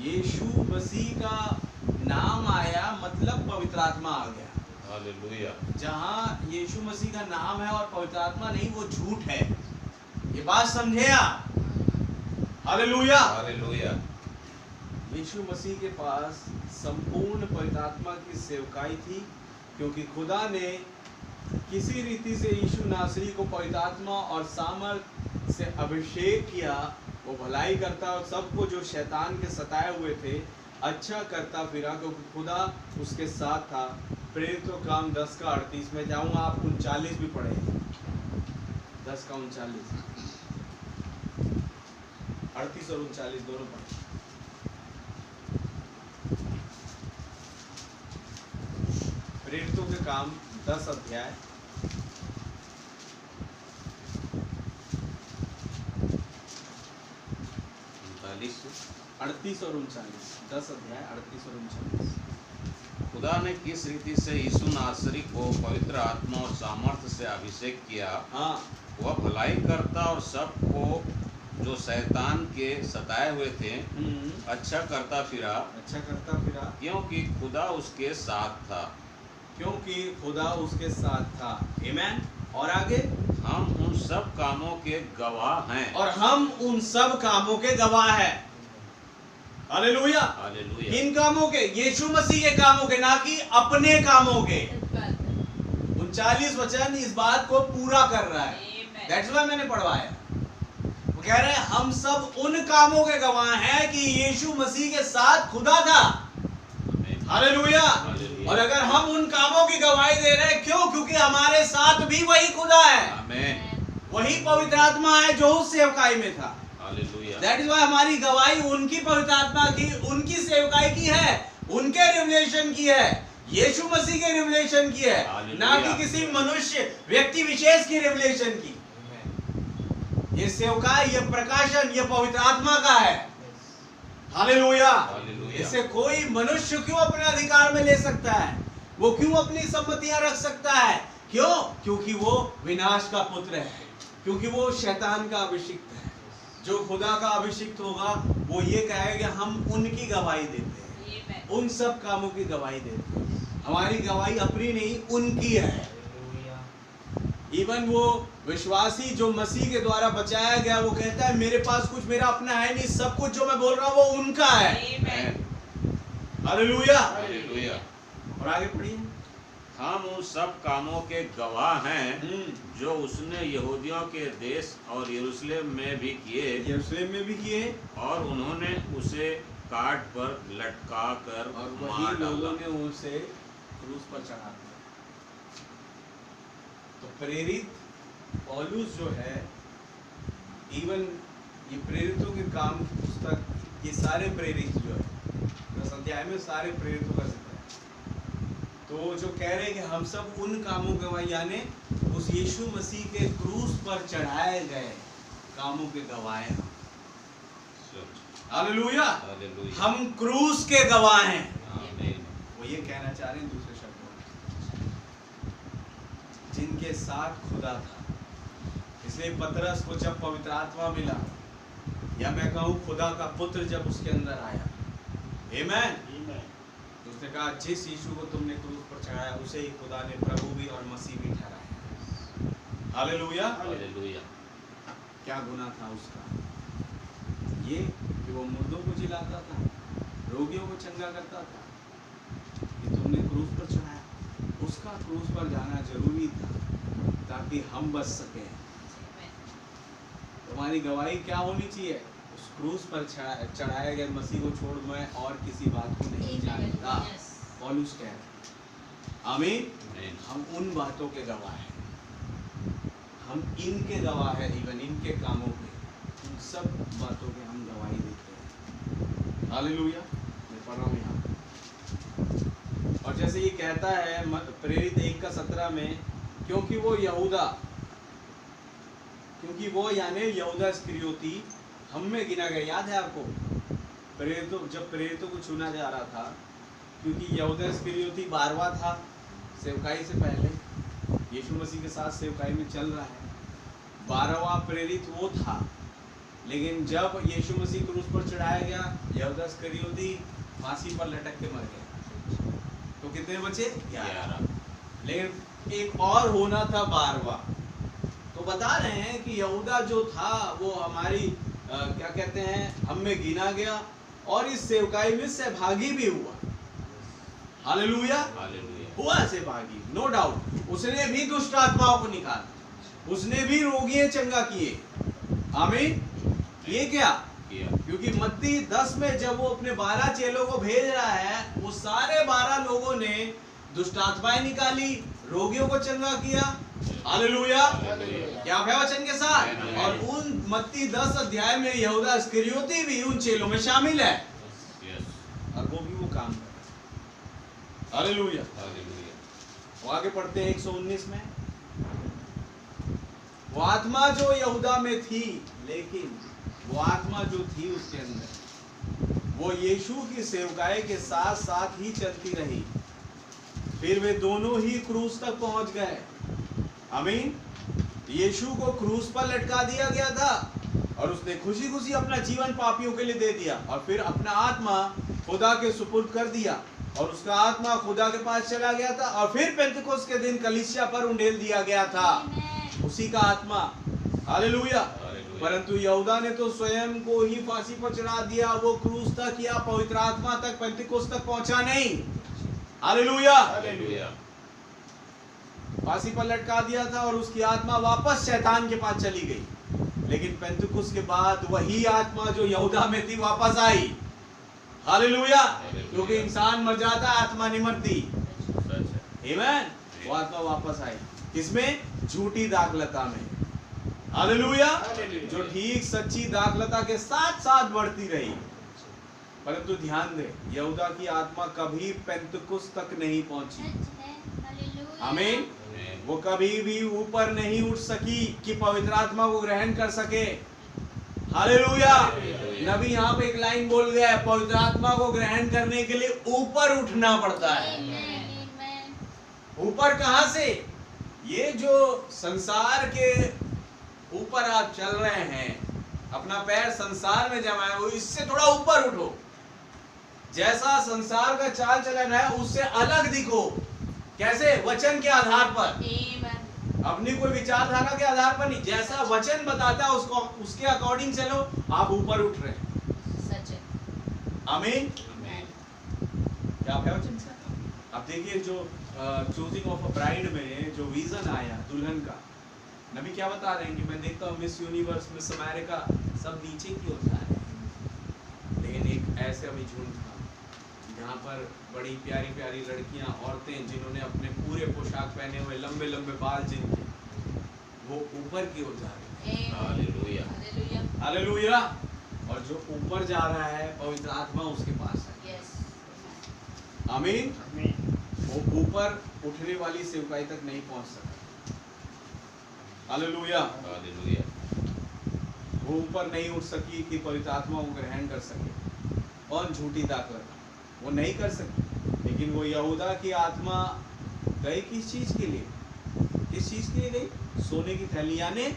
यीशु मसीह का नाम आया मतलब पवित्र आत्मा आ गया। हालेलुया। जहां यीशु मसीह का नाम है और पवित्र आत्मा नहीं, वो झूठ है। ये बात समझे आप? Hallelujah hallelujah. यीशु मसीह के पास संपूर्ण पवित्र आत्मा की सेवकाई थी, क्योंकि खुदा ने किसी रीति से यीशु नासरी को पवित्र आत्मा और सामर्थ से अभिषेक किया। वो भलाई करता और सबको जो शैतान के सताए हुए थे अच्छा करता फिरा, क्योंकि खुदा उसके साथ था। प्रेरितों काम 10 का 38 में जाऊंगा, आप 39 भी पढ़े, 10 का 39, 38 और 39 दोनों पढ़े। प्रेरितों के काम 10 अध्याय 38 और 39, 10 अध्याय 38 और 39। खुदा ने किस रीति से यीशु नासरी को पवित्र आत्मा और सामर्थ्य से अभिषेक किया, हाँ, वह भलाई करता और सबको जो शैतान के सताए हुए थे अच्छा करता फिरा, अच्छा करता फिरा, क्योंकि खुदा उसके साथ था। क्योंकि खुदा उसके साथ था। आमीन। और आगे, हम उन सब कामों के गवाह हैं। और हम उन सब कामों के गवाह हैं। हालेलुया। हालेलुया। किन कामों के? यीशु मसीह के कामों के, ना कि अपने कामों के। 39 वचन इस बात को पूरा कर रहा है। दैट्स व्हाई मैंने पढ़वाया। वो कह रहे हैं हम सब उन कामों के गवाह हैं कि यीशु मसीह के साथ खुदा था। हालेलुया। और अगर हम उन कामों की गवाही दे रहे हैं, क्यों? क्योंकि हमारे साथ भी वही खुदा है, आमीन, वही पवित्र आत्मा है जो उस सेवकाई में था। हालेलुया। दैट इज व्हाई हमारी गवाही उनकी पवित्र आत्मा की, उनकी सेवकाई की है, उनके रिवलेशन की है, यीशु मसीह के रिवलेशन की है, ना कि किसी मनुष्य व्यक्ति विशेष की रिवलेशन की। ये सेवकाई, ये प्रकाशन, ये पवित्र आत्मा का है। हालेलुया। इसे कोई मनुष्य क्यों अपने अधिकार में ले सकता है? वो क्यों अपनी सम्मतियां रख सकता है? क्यों? क्योंकि वो विनाश का पुत्र है, क्योंकि वो शैतान का अभिषिक्त है। जो खुदा का अभिषिक्त होगा वो ये कहेगा हम उनकी गवाही देते हैं, उन सब कामों की गवाही देते हैं। हमारी गवाही अपनी नहीं, उनकी है। इवन वो विश्वासी जो मसीह के द्वारा बचाया गया, वो कहता है मेरे पास कुछ मेरा अपना है नहीं, सब कुछ जो मैं बोल रहा हूँ वो उनका है। हालेलुया। हालेलुया। और आगे पढ़िए, हम उन सब कामों के गवाह हैं जो उसने यहूदियों के देश और यरूशलेम में भी किए, और उन्होंने उसे काट पर लटका कर और मार वही डाला। लोगों ने उसे क्रूस पर चढ़ा दिया। तो प्रेरित पौलुस जो है, इवन ये प्रेरितों के काम की पुस्तक, ये सारे प्रेरित जो है 10 अध्याय में सारे प्रेरितों का जिक्र है। तो जो कह रहे हैं कि हम सब उन कामों के, यानी उस यीशु मसीह के क्रूस पर चढ़ाए गए कामों के गवाह हैं। हालेलुया, हम क्रूस के गवाह हैं। आमीन। वो ये कहना चाह रहे हैं दूसरे शब्दों में, जिनके साथ खुदा था। इसलिए पतरस को जब पवित्र आत्मा मिला, या मैं कहूँ खुदा का पुत्र जब उसके अंदर आया, आमीन, तो उसने कहा जिस यीशु को तुमने क्रूस पर चढ़ाया उसे ही खुदा ने प्रभु भी और मसीह भी ठहराया। हालेलुया। हालेलुया। क्या गुनाह था उसका? ये कि वो मुर्दों को जिलाता था, रोगियों को चंगा करता था। कि तुमने क्रूस पर चढ़ाया, उसका क्रूस पर जाना जरूरी था ताकि हम बच सकें। तुम्हारी गवाही क्या होनी चाहिए? उस क्रूस पर चढ़ाए गए मसीह को छोड़ मैं और किसी बात को नहीं जानता। पौलुस कह रहे, आमीन। हम उन बातों के गवाह हैं, हम इनके गवाह हैं, इवन इनके कामों के, उन सब बातों के हम गवाही देते हैं। हालेलुया। मैं पढ़ रहा हूँ यहाँ, और जैसे ये कहता है प्रेरित 1:17 में, क्योंकि वो यानी यहूदा इस्करियोती हम में गिना गया। याद है आपको जब प्रेरितों को चुना जा रहा था, क्योंकि यहूदा इस्करियोती 12वां था सेवकाई से पहले, यीशु मसीह के साथ सेवकाई में चल रहा है। 12वां प्रेरित वो था, लेकिन जब यीशु मसीह क्रूस पर चढ़ाया गया, यहूदा इस्करियोती फांसी पर लटक के मर गया। तो कितने बचे? 11। लेकिन एक और होना था 12वां। तो बता रहे हैं कि यहूदा जो था वो हमारी क्या कहते हैं, हम में गिना गया और इस सेवकाई में सहभागी भी हुआ। हालेलुया। हुआ सहभागी, नो डाउट। उसने भी दुष्ट आत्माओं को निकाला, उसने भी रोगी चंगा किए। आमीन। ये क्या? क्योंकि मत्ती 10 में जब वो अपने 12 चेलों को भेज रहा है, वो सारे 12 लोगों ने दुष्ट आत्माएं निकाली, रोगियों को चंगा किया। हालेलुया। क्या है वचन के साथ? और उन मत्ती 10 अध्याय में यहूदा इस्करियोती भी उन चेलों में शामिल है, और वो भी वो काम कर रहा है। हालेलुया। वो आगे पढ़ते हैं 119 में, वो आत्मा जो यहूदा में थी, लेकिन वो आत्मा जो थी उसके अंदर, वो यीशु की सेवकाई के साथ साथ ही चलती रही। फिर वे दोनों ही क्रूस तक पहुंच गए। आमीन। यीशु को क्रूस पर लटका दिया गया था, और उसने खुशी खुशी अपना जीवन पापियों के लिए दे दिया, और फिर अपना आत्मा खुदा के सुपुर्द कर दिया, और उसका आत्मा खुदा के पास चला गया था, और फिर पेंतुकोस के दिन कलीसिया पर उंडेल दिया गया था उसी का आत्मा। हालेलुया। परंतु यहूदा ने तो स्वयं को ही फांसी पर चढ़ा दिया, वो क्रूस तक या पवित्र आत्मा तक पेंतुकोस तक पहुंचा नहीं। हालेलुया। फांसी पर लटका दिया था, और उसकी आत्मा वापस शैतान के पास चली गई। लेकिन पेंतुकुस के बाद वही आत्मा जो यहूदा में थी वापस आई। हालेलुया। क्योंकि इंसान मर जाता, आत्मा नहीं मरती। आमीन। वो आत्मा वापस आई, किसमें? झूठी दाखलता में। हालेलुया। जो ठीक सच्ची दाखलता के साथ साथ बढ़ती रही। परंतु ध्यान दे, यहूदा की आत्मा कभी पेंतुकुस तक नहीं पहुंची। आमीन। वो कभी भी ऊपर नहीं उठ सकी कि पवित्र आत्मा को ग्रहण कर सके। हालेलुया। नबी यहाँ पे एक लाइन बोल गया है, पवित्र आत्मा को ग्रहण करने के लिए ऊपर उठना पड़ता है। ऊपर कहां से? ये जो संसार के ऊपर आप चल रहे हैं, अपना पैर संसार में जमाए हो, इससे थोड़ा ऊपर उठो। जैसा संसार का चाल चलन है उससे अलग दिखो। कैसे? वचन के आधार पर, अपनी कोई विचारधारा के आधार पर नहीं। जैसा वचन बताता है उसको, उसके अकॉर्डिंग चलो, आप ऊपर उठ रहे हैं। आमीन। क्या है वचन से? अब देखिए जो चूजिंग ऑफ अ ब्राइड में जो विजन आया दुल्हन का, नबी क्या बता रहे हैं कि मैं देखता हूँ मिस यूनिवर्स, मिस अमेरिका सब नीचे की ओर जा रहे हैं, लेकिन एक ऐसे अभी झुंड था जहाँ पर बड़ी प्यारी प्यारी लड़कियाँ, औरतें जिन्होंने अपने पूरे पोशाक पहने हुए, लंबे लंबे बाल जिनके, वो ऊपर की ओर जा रहे हैं। Hallelujah, hallelujah. और जो ऊपर जा रहा है पवित्र आत्मा उसके पास है। आमीन। वो ऊपर उठने वाली सेवकाई तक नहीं पहुंच सकता। Hallelujah, hallelujah. वो ऊपर नहीं उठ सकी कि पवित्र आत्मा को ग्रहण कर सके, और झूठी दाखलता वो नहीं कर सकी। लेकिन वो यहूदा की आत्मा गई किस चीज के लिए? किस चीज के लिए गई? सोने की थैलियां ने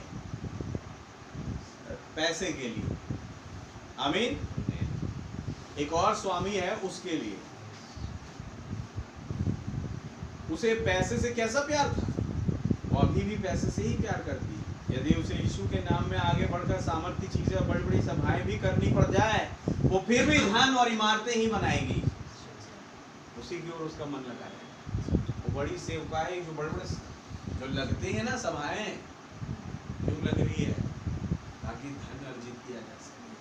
पैसे के लिए। आमीन। एक और स्वामी है उसके लिए। उसे पैसे से कैसा प्यार था? वो अभी भी पैसे से ही प्यार करती है। यदि उसे यीशु के नाम में आगे बढ़कर सामर्थ्य चीजें और बड़ी बड़ी सभाएं भी करनी पड़ जाए, वो फिर भी धन और इमारतें ही बनाएगी। उसी की ओर उसका मन लगा है। वो बड़ी सेवकाएं जो बड़े बड़े जो लगते हैं ना सभाएं, क्यों लग रही है? ताकि धन अर्जित किया जा सके।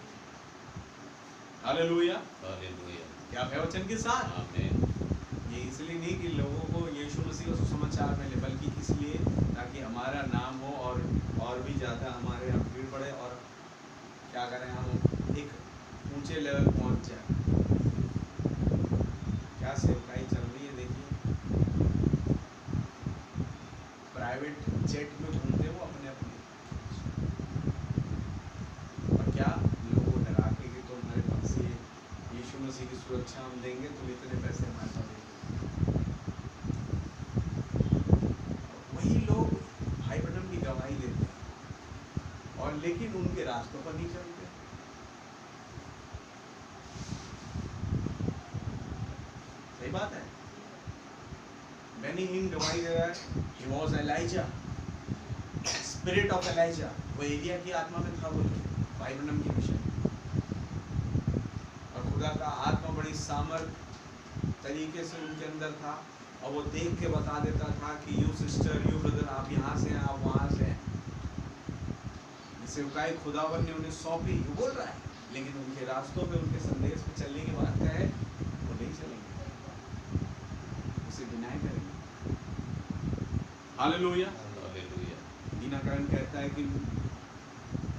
Hallelujah, hallelujah. क्या है वचन के साथ? आमीन। ये इसलिए नहीं कि लोगों को यीशु मसीह का सुसमाचार मिले, बल्कि इसलिए ताकि हमारा नाम हो और भी ज़्यादा हमारे यहाँ भीड़ बढ़े, और क्या करें, हम एक ऊंचे लेवल पहुंच जाए। क्या सेवकाई चल रही है देखिए, प्राइवेट जेट में घूमते हो अपने अपने, और क्या लोगों को डरा के कि तुम्हारे पास ये यीशु मसीह की सुरक्षा हम देंगे, तुम इतने पैसे हमारे पास देंगे। वही लोग भाई बहन की गवाही देते हैं, और लेकिन उनके रास्तों पर नहीं चलते। सही बात है। बेनी हिन गवाही दे रहा है, he was Elijah, spirit of Elijah, वो एलिया की आत्मा में था, बोल भाई बहन के विषय। और खुदा का आत्मा बड़ी सामर्थ तरीके से उनके अंदर था, और वो देख के बता देता था कि यू सिस्टर, यू ब्रदर, आप यहाँ से हैं, आप वहाँ से हैं। सेवकाई खुदावन ने उन्हें सौंपी, वो बोल रहा है, लेकिन उनके रास्तों पे, उनके संदेश पे चलने के बाद क्या है, वो नहीं चलेंगे, उसे डिनाई करेंगे। Hallelujah, hallelujah. दीना करण कहता है कि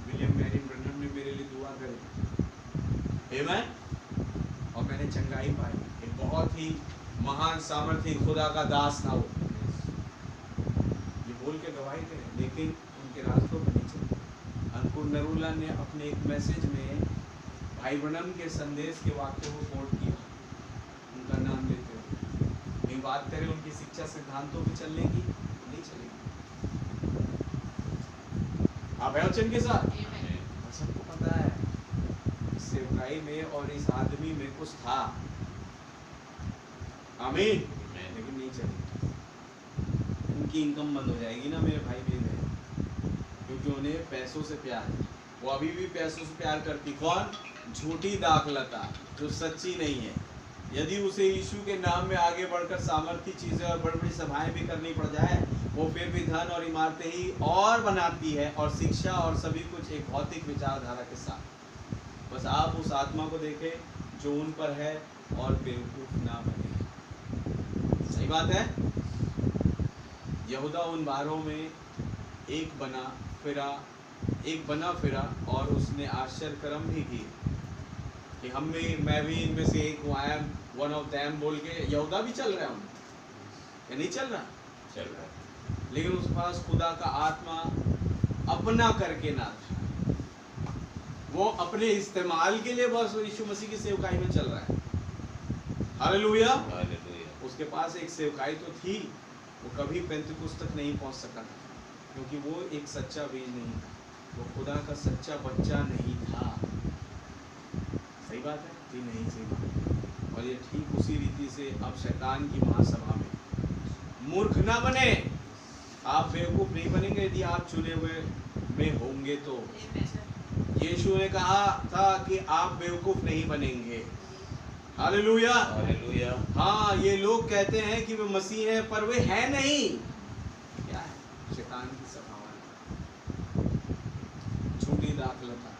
विलियम मैरी ब्रनम ने मेरे लिए दुआ करी, आमीन, और मैंने चंगाई पाई। एक बहुत ही महान सामर्थी खुदा का दास था वो, ये बोल के गवाही दे, लेकिन उनके रास्तों पर नहीं चले। अंकुर नरूला ने अपने एक मैसेज में भाई ब्रनम के संदेश के वाक्य को कोट किया, उनका नाम लेते हुए। नहीं बात करें उनकी शिक्षा सिद्धांतों पे चलने की, नहीं चलेगी। आप है वचन के साथ? सबको पता है इस सेवकाई में और इस आदमी में कुछ था, आमीन, लेकिन नहीं चलेगी। उनकी इनकम बंद हो जाएगी ना मेरे भाई बहन, क्योंकि उन्हें पैसों से प्यार है। वो अभी भी पैसों से प्यार करती। कौन? झूठी दाखलता जो सच्ची नहीं है। यदि उसे यीशु के नाम में आगे बढ़कर सामर्थ्य चीजें और बड़ी बड़ी सभाएं भी करनी पड़ जाए, वो फिर भी धन और इमारतें ही और बनाती है, और शिक्षा और सभी कुछ एक भौतिक विचारधारा के साथ। बस आप उस आत्मा को देखें जो उन पर है, और बेवकूफ ना बने। सही बात है। यहूदा उन 12 में एक बना फिरा और उसने आश्चर्य कर्म भी किए कि मैं भी इनमें से एक हूँ, I am one of them बोल के यहूदा भी चल रहा है उनमें, या नहीं चल रहा? चल रहा है। लेकिन उसके पास खुदा का आत्मा अपना करके ना था, वो अपने इस्तेमाल के लिए बस यीशु मसीह की सेवकाई में चल रहा है। Hallelujah, hallelujah. उसके पास एक सेवकाई तो थी, वो कभी पेंतिकुस्त तक नहीं पहुंच सका था, क्योंकि वो एक सच्चा बीज नहीं था, वो खुदा का सच्चा बच्चा नहीं था। सही बात है जी? नहीं सही बात। और ये ठीक उसी रीति से अब शैतान की महासभा में मूर्ख ना बने। आप बेवकूफ नहीं बनेंगे यदि आप चुने हुए में होंगे तो। यीशु ने कहा था कि आप बेवकूफ नहीं बनेंगे। हालेलुया। हालेलुया। हाँ, ये लोग कहते हैं कि वे मसीह हैं पर वे हैं नहीं। क्या है? शैतान की सभावना, झूठी दाखलता,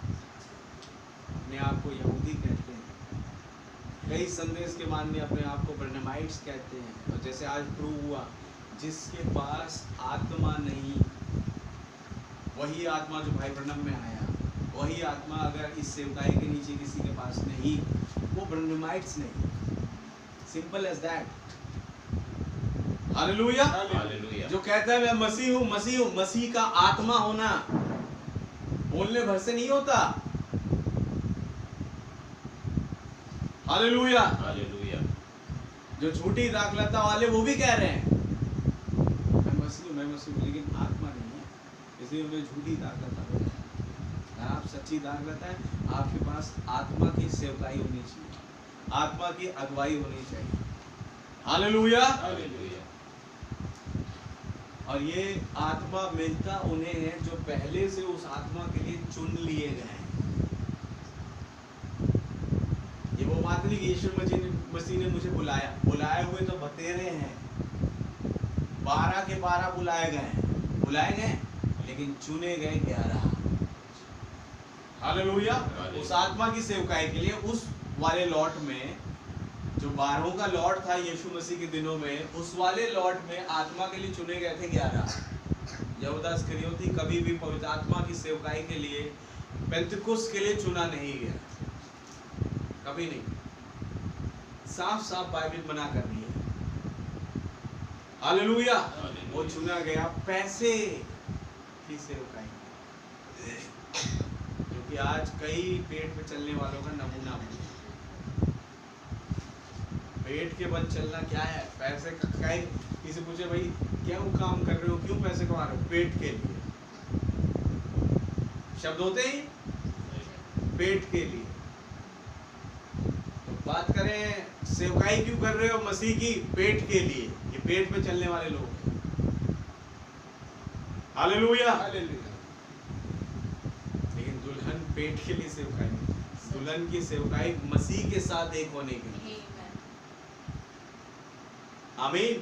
अपने आप को यहूदी कहते हैं, कई संदेश के मानने अपने आप को बर्नमाइट्स कहते हैं। और जैसे आज प्रूव हुआ, जिसके पास आत्मा नहीं, वही आत्मा जो भाई ब्रनम में आया, वही आत्मा अगर इस सेवकाई के नीचे किसी के पास नहीं, वो ब्रनमाइट्स नहीं। Simple as that. Hallelujah. Hallelujah. जो कहता है मैं मसीह हूँ, मसीह हूँ, मसीह का आत्मा होना बोलने भर से नहीं होता। हालेलुया। हालेलुया। जो झूठी दाखलता वाले वो भी कह रहे हैं मैं मसीह हूँ, लेकिन आत्मा नहीं है, इसलिए उन्हें झूठी दाखलता बोलते हैं। अगर आप सच्ची दाखलता है, आपके पास आत्मा की सेवकाई होनी चाहिए, आत्मा की अगुवाई होनी चाहिए। हालेलुया। हालेलुया। और ये आत्मा मिलता उन्हें है जो पहले से उस आत्मा के लिए चुन लिए गए हैं। ये वो बात नहीं कि यीशु मसीह ने मुझे बुलाए हुए तो बतेरे हैं, 12 के 12 बुलाए गए, लेकिन चुने गए 11। हालेलुया। उस आत्मा की सेवकाई के लिए उस वाले लॉट में, जो 12 का लॉट था यीशु मसीह के दिनों में, उस वाले लॉट में आत्मा के लिए चुने गए थे 11। यहूदा इस्करियोती कभी भी पवित्र आत्मा की सेवकाई के लिए पेंतकुस्त के लिए चुना नहीं गया, कभी नहीं। साफ साफ बाइबल मना कर रही है। हालेलुया। वो चुना गया पैसे की सेवकाई, क्योंकि आज कई पेट पे चलने वालों का नमूना है। पेट के बल चलना क्या है? पैसे का। किसी पूछे भाई क्यों काम कर रहे हो, क्यों पैसे कमा रहे हो? पेट के लिए। शब्द होते ही पेट के लिए। तो बात करें सेवकाई क्यों कर रहे हो मसीह की? पेट के लिए। ये पेट पे चलने वाले लोग हैं। हालेलुया। लेकिन दुल्हन पेट के लिए सेवकाई नहीं, दुल्हन की सेवकाई मसीह के साथ एक होने के लिए। आमीन।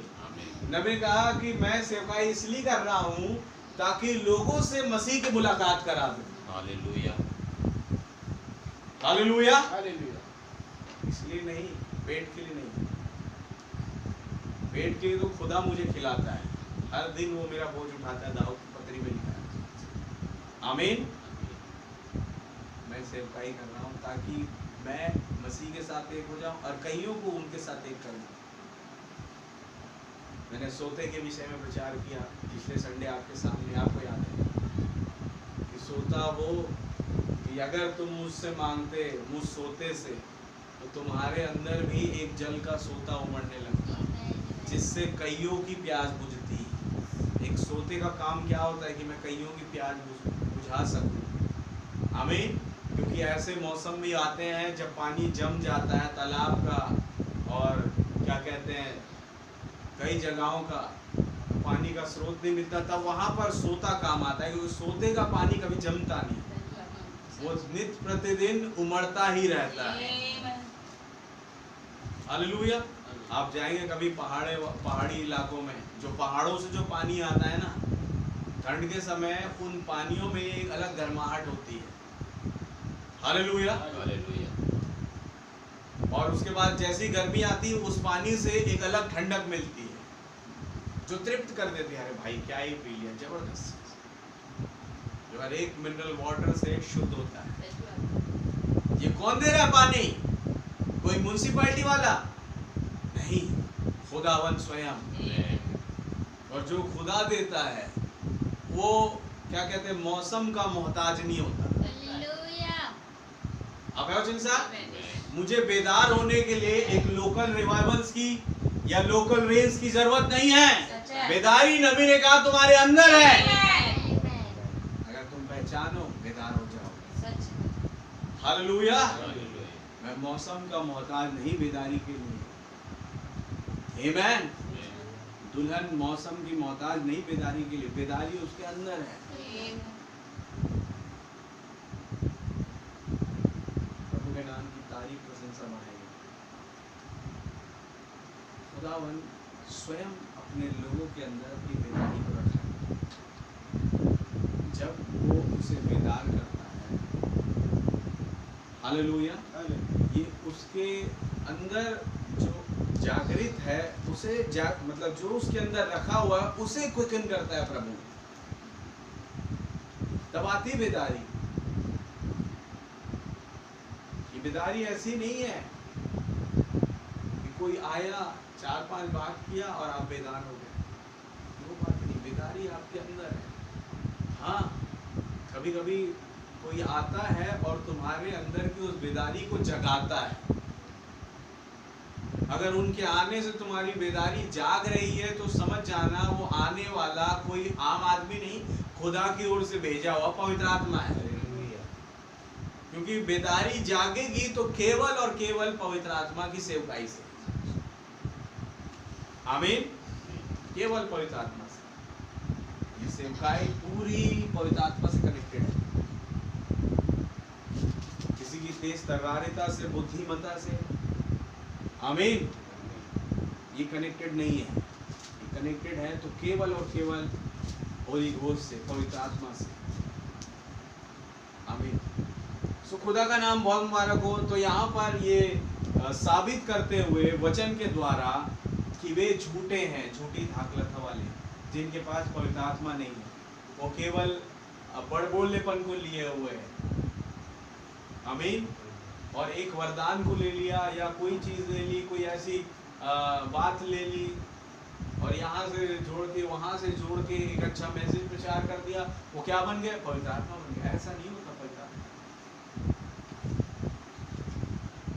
नबी ने कहा कि मैं सेवकाई इसलिए कर रहा हूं ताकि लोगों से मसीह की मुलाकात करा दूं। हालेलुया। हालेलुया। इसलिए नहीं, पेट के लिए नहीं। पेट के लिए तो खुदा मुझे खिलाता है, हर दिन वो मेरा बोझ उठाता है, दाऊद की पत्री में लिखा है। आमीन। मैं सेवकाई कर रहा हूं ताकि मैं मसीह के साथ एक हो जाऊं और कईयों को उनके साथ एक कर दूं। मैंने सोते के विषय में प्रचार किया पिछले संडे आपके सामने, आपको याद है कि सोता वो कि अगर तुम मुझसे मांगते मुझ सोते से, तो तुम्हारे अंदर भी एक जल का सोता उमड़ने लगता, जिससे कईयों की प्यास बुझती। एक सोते का काम क्या होता है कि मैं कईयों की प्यास बुझा सकूं। आमीन। क्योंकि ऐसे मौसम भी आते हैं जब पानी जम जाता है तालाब का, और क्या कहते हैं कई जगहों का पानी का स्रोत नहीं मिलता, तब वहां पर सोता काम आता है, क्योंकि सोते का पानी कभी जमता नहीं, वो नित्य प्रतिदिन उमड़ता ही रहता है। हालेलुया। आप जाएंगे कभी पहाड़ी इलाकों में, जो पहाड़ों से जो पानी आता है ना, ठंड के समय उन पानियों में एक अलग गर्माहट होती है। हालेलुया। और उसके बाद जैसी गर्मी आती है, उस पानी से एक अलग ठंडक मिलती है जो तृप्त कर देती है। अरे भाई क्या ही पी लिया, जबरदस्त, जो हर एक मिनरल वाटर से शुद्ध होता है। ये कौन दे रहा है पानी? कोई म्युनिसिपैलिटी वाला नहीं, खुदावन स्वयं। और जो खुदा देता है वो क्या कहते हैं, मौसम का मोहताज नहीं होता। आप मुझे बेदार होने के लिए एक लोकल रिवाइवल्स की या लोकल रेंज की जरूरत नहीं है। बेदारी नबी ने कहा तुम्हारे अंदर है। अगर तुम पहचानो, बेदार हो जाओ। हालेलुया। मैं मौसम का मोहताज नहीं बेदारी के लिए। आमीन। दुल्हन मौसम की मोहताज नहीं बेदारी के लिए, बेदारी उसके अंदर है। प्रभु के नाम की तारीफ प्रशंसा बढ़ाएगी। खुदावन स्वयं अपने लोगों के अंदर अपनी बेदारी को रखा है। जब वो उसे बेदार करता है, हालेलुया, ये उसके अंदर जो जागृत है उसे मतलब जो उसके अंदर रखा हुआ है उसे क्विकन करता है प्रभु, तब आती बेदारी। ये बेदारी ऐसी नहीं है कि कोई आया 4-5 बात किया और आप बेदार हो गए, वो बात नहीं। बेदारी आपके अंदर है। हाँ, कभी कभी कोई आता है और तुम्हारे अंदर की उस बेदारी को जगाता है। अगर उनके आने से तुम्हारी बेदारी जाग रही है तो समझ जाना वो आने वाला कोई आम आदमी नहीं, खुदा की ओर से भेजा हुआ पवित्र आत्मा है। क्योंकि बेदारी जागेगी तो केवल और केवल पवित्र आत्मा की सेवकाई से। आमीन। केवल पवित्र आत्मा से। ये सेवकाई पूरी पवित्र आत्मा से कनेक्टेड है। किसी की तेज तर्रारिता से, बुद्धिमता से, आमीन, ये कनेक्टेड नहीं है। ये कनेक्टेड है तो केवल और केवल होली घोस्ट से, पवित्र आत्मा से। आमीन। सो खुदा का नाम बहुत मुबारक हो। तो यहाँ पर ये साबित करते हुए वचन के द्वारा कि वे झूठे हैं, झूठी धाकलता वाले, जिनके पास पवित्र आत्मा नहीं है, वो केवल बड़बोलेपन को लिए हुए हैं। आमीन। और एक वरदान को ले लिया या कोई चीज ले ली, कोई ऐसी बात ले ली और यहाँ से जोड़ के वहां से जोड़ के एक अच्छा मैसेज प्रचार कर दिया, वो क्या बन गया? पवित्र आत्मा बन गया। ऐसा नहीं होता।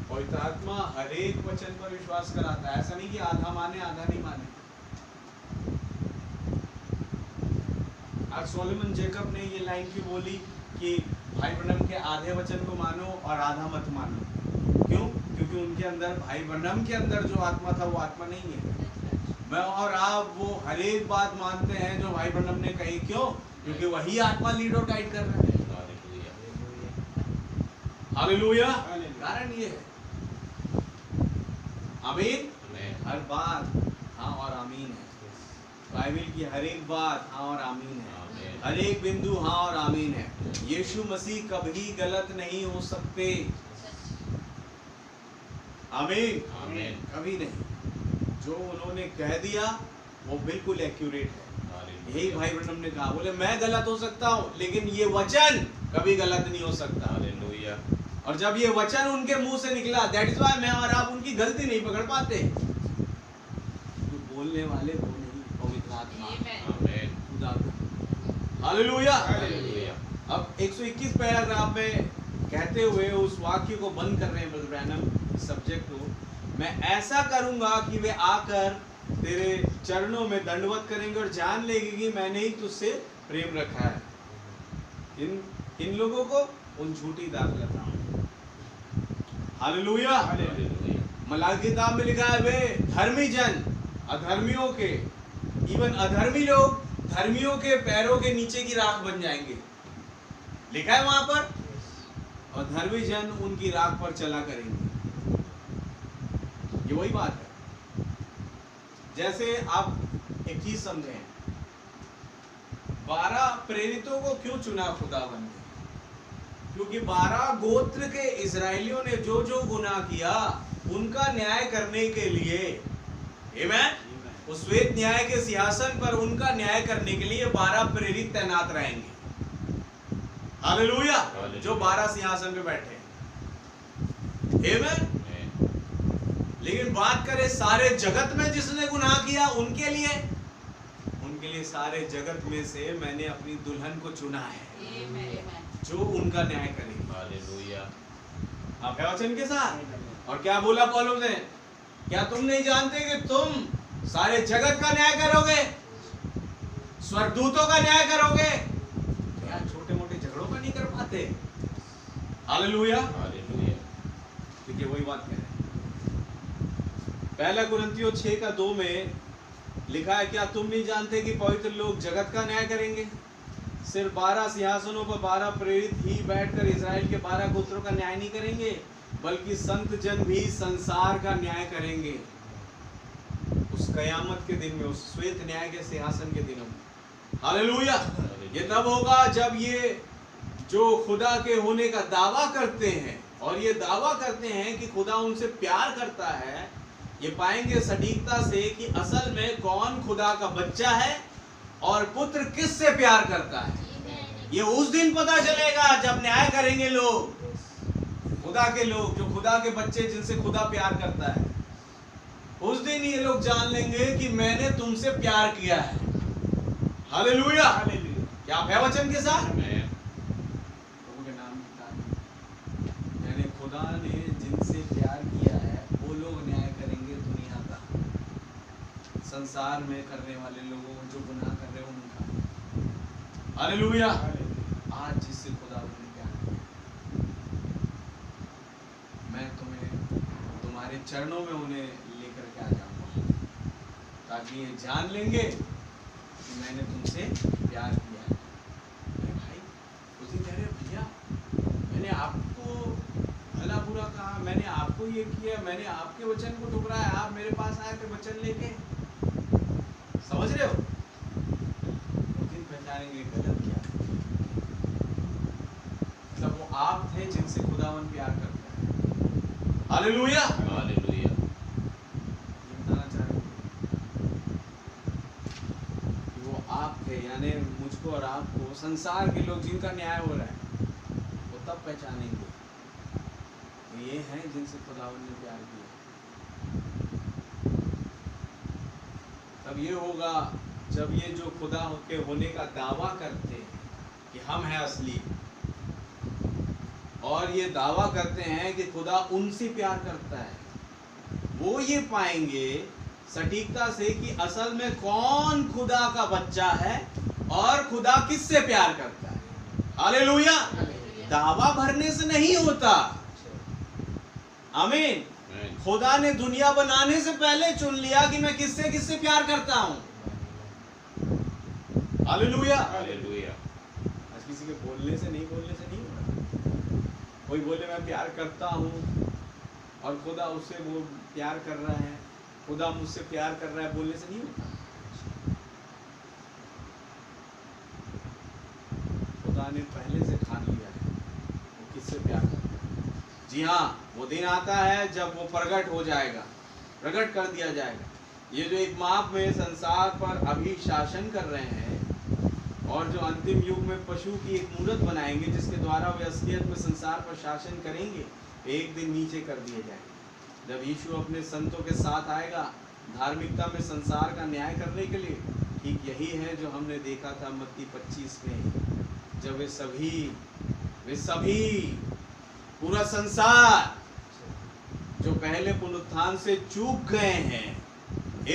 पवित्र आत्मा हर एक वचन पर विश्वास कराता है। ऐसा नहीं कि आधा माने आधा नहीं माने। आज सोलोमन जेकब ने ये लाइन क्यों बोली कि भाई ब्रनम के आधे वचन को मानो और आधा मत मानो? क्यों? क्योंकि उनके अंदर, भाई ब्रनम के अंदर जो आत्मा था वो आत्मा नहीं है। मैं और आप वो हर एक बात मानते हैं जो भाई ब्रनम ने कही। क्यों? क्योंकि वही आत्मा लीड और गाइड कर रहा है। हालेलुया। कारण ये है। आमीन। हर बात हाँ और आमीन है। बाइबल की हर एक बात हाँ और आमीन है। हर एक बिंदु हाँ और आमीन है। यीशु मसीह कभी गलत नहीं हो सकते। आमीन। कभी नहीं। जो उन्होंने कह दिया वो बिल्कुल एक्यूरेट है। यही भाई ब्रनम ने कहा, बोले मैं गलत हो सकता हूँ लेकिन ये वचन कभी गलत नहीं हो सकता। हालेलुया। और जब ये वचन उनके मुंह से निकला, दैट इज व्हाई मैं और आप उनकी गलती नहीं पकड़ पाते। तो बोलने वाले वो नहीं, पवित्र आत्मा। आमीन। खुदा। हालेलुया। अब 121 पैराग्राफ में कहते हुए उस वाक्य को बंद कर रहे हैं ब्रदर ब्रैनम, सब्जेक्ट को, मैं ऐसा करूंगा कि वे आकर तेरे चरणों में दंडवत करेंगे और जान लेगी कि मैंने ही तुझसे प्रेम रखा है। इन लोगों को उन झूठी दाखलताओं। हालेलुया। मलाकी किताब में लिखा है वे धर्मी जन अधर्मियों के, इवन अधर्मी लोग धर्मियों के पैरों के नीचे की राख बन जाएंगे। लिखा है वहां पर। और धर्मी जन उनकी राख पर चला करेंगे। ये वही बात है। जैसे आप एक चीज समझें, 12 प्रेरितों को क्यों चुना खुदावन ने? क्योंकि 12 गोत्र के इजरायलियों ने जो जो गुनाह किया उनका न्याय करने के लिए, आमीन, उस श्वेत न्याय के सिंहासन पर उनका न्याय करने के लिए 12 प्रेरित तैनात रहेंगे। हालेलुया। जो 12 सिंहासन पे बैठे हैं। आमीन। लेकिन बात करें सारे जगत में जिसने गुनाह किया उनके लिए सारे जगत में से मैंने अपनी दुल्हन को चुना है जो उनका न्याय करेगी। हालेलुया। आप है वचन के साथ। और क्या बोला पौलुस ने? क्या तुम नहीं जानते कि तुम सारे जगत का न्याय करोगे, स्वर्गदूतों का न्याय करोगे? क्या छोटे मोटे झगड़ों का नहीं कर पाते? हालेलुया। देखिए वही बात कह रहे हैं। पहला कुरिन्थियों 6:2 में लिखा है, क्या तुम नहीं जानते कि पवित्र लोग जगत का न्याय करेंगे? सिर्फ 12 सिंहासनों पर 12 प्रेरित ही बैठकर इजराइल के 12 गोत्रों का न्याय नहीं करेंगे, बल्कि संत जन भी संसार का न्याय करेंगे। कयामत के दिन में, उस श्वेत न्याय के सिंहासन के दिनों में। हालेलुया। ये तब होगा जब ये जो खुदा के होने का दावा करते हैं और ये दावा करते हैं कि खुदा उनसे प्यार करता है, ये पाएंगे सटीकता से कि असल में कौन खुदा का बच्चा है और पुत्र किससे प्यार करता है। ये उस दिन पता चलेगा जब न्याय करेंगे लोग, खुदा के लोग, जो खुदा के बच्चे जिनसे खुदा प्यार करता है। उस दिन ये लोग जान लेंगे कि मैंने तुमसे प्यार किया है। हालेलुया। क्या आप है वचन के साथ? प्रभु के नाम यानी खुदा ने जिनसे प्यार किया है वो लोग न्याय करेंगे दुनिया का, संसार में करने वाले लोगों जो गुनाह कर रहे हैं उनका। हालेलुया। आज जिससे खुदा ने प्यार किया, मैं तुम्हें तुम्हारे चरणों में उन्हें लेकर के आ जाऊंगा, ताकि ये जान लेंगे कि मैंने तुमसे प्यार किया है। भाई उस दिन कह रहे भैया मैंने आपको भला बुरा कहा, मैंने आपको ये किया, मैंने आपके वचन को ठुकराया, आप मेरे पास आए थे वचन लेके। समझ रहे हो? उस दिन पहचानेंगे गलत क्या है। मतलब वो आप थे जिनसे खुदावन प्यार करता है। हालेलुया। हालेलुया। ये बताना चाह रहे हैं कि वो आप थे, यानी मुझको और आपको, संसार के लोग जिनका न्याय हो रहा है वो तब पहचानेंगे ये हैं जिनसे खुदावन ने प्यार किया। तब ये होगा जब ये जो खुदा के होने का दावा करते हैं कि हम हैं असली, और ये दावा करते हैं कि खुदा उनसे प्यार करता है, वो ये पाएंगे सटीकता से कि असल में कौन खुदा का बच्चा है और खुदा किससे प्यार करता है। हालेलुया। दावा भरने से नहीं होता। आमीन। खुदा ने दुनिया बनाने से पहले चुन लिया कि मैं किससे किससे प्यार करता हूं। हालेलुया। हालेलुया। आज किसी के बोलने से नहीं हो रहा। कोई बोले मैं प्यार करता हूं और खुदा उससे वो प्यार कर रहा है, खुदा मुझसे प्यार कर रहा है, बोलने से नहीं होता। खुदा ने पहले से ठान लिया है वो किससे प्यार करता है। जी हाँ, वो दिन आता है जब वो प्रकट हो जाएगा, प्रकट कर दिया जाएगा। ये जो एक माप में संसार पर अभी शासन कर रहे हैं और जो अंतिम युग में पशु की एक मूर्त बनाएंगे जिसके द्वारा वे असलियत में संसार पर शासन करेंगे, एक दिन नीचे कर दिए जाएंगे। जब यीशु अपने संतों के साथ आएगा धार्मिकता में संसार का न्याय करने के लिए, ठीक यही है जो हमने देखा था मत्ती 25 में, जब वे सभी पूरा संसार जो पहले पुनरुत्थान से चूक गए हैं,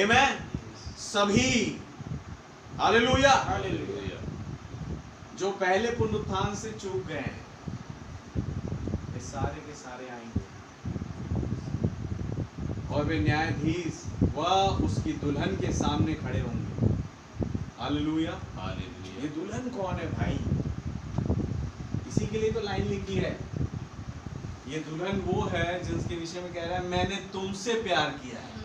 आमीन, सभी, हालेलुया, हालेलुया, जो पहले पुनरुत्थान से चूक गए हैं, ये सारे के सारे आएंगे और वे न्यायाधीश वह उसकी दुल्हन के सामने खड़े होंगे। हालेलुया। हालेलुया। ये दुल्हन कौन है भाई? इसी के लिए तो लाइन लिखी है। ये दुल्हन वो है जिसके विषय में कह रहा है मैंने तुमसे प्यार किया है,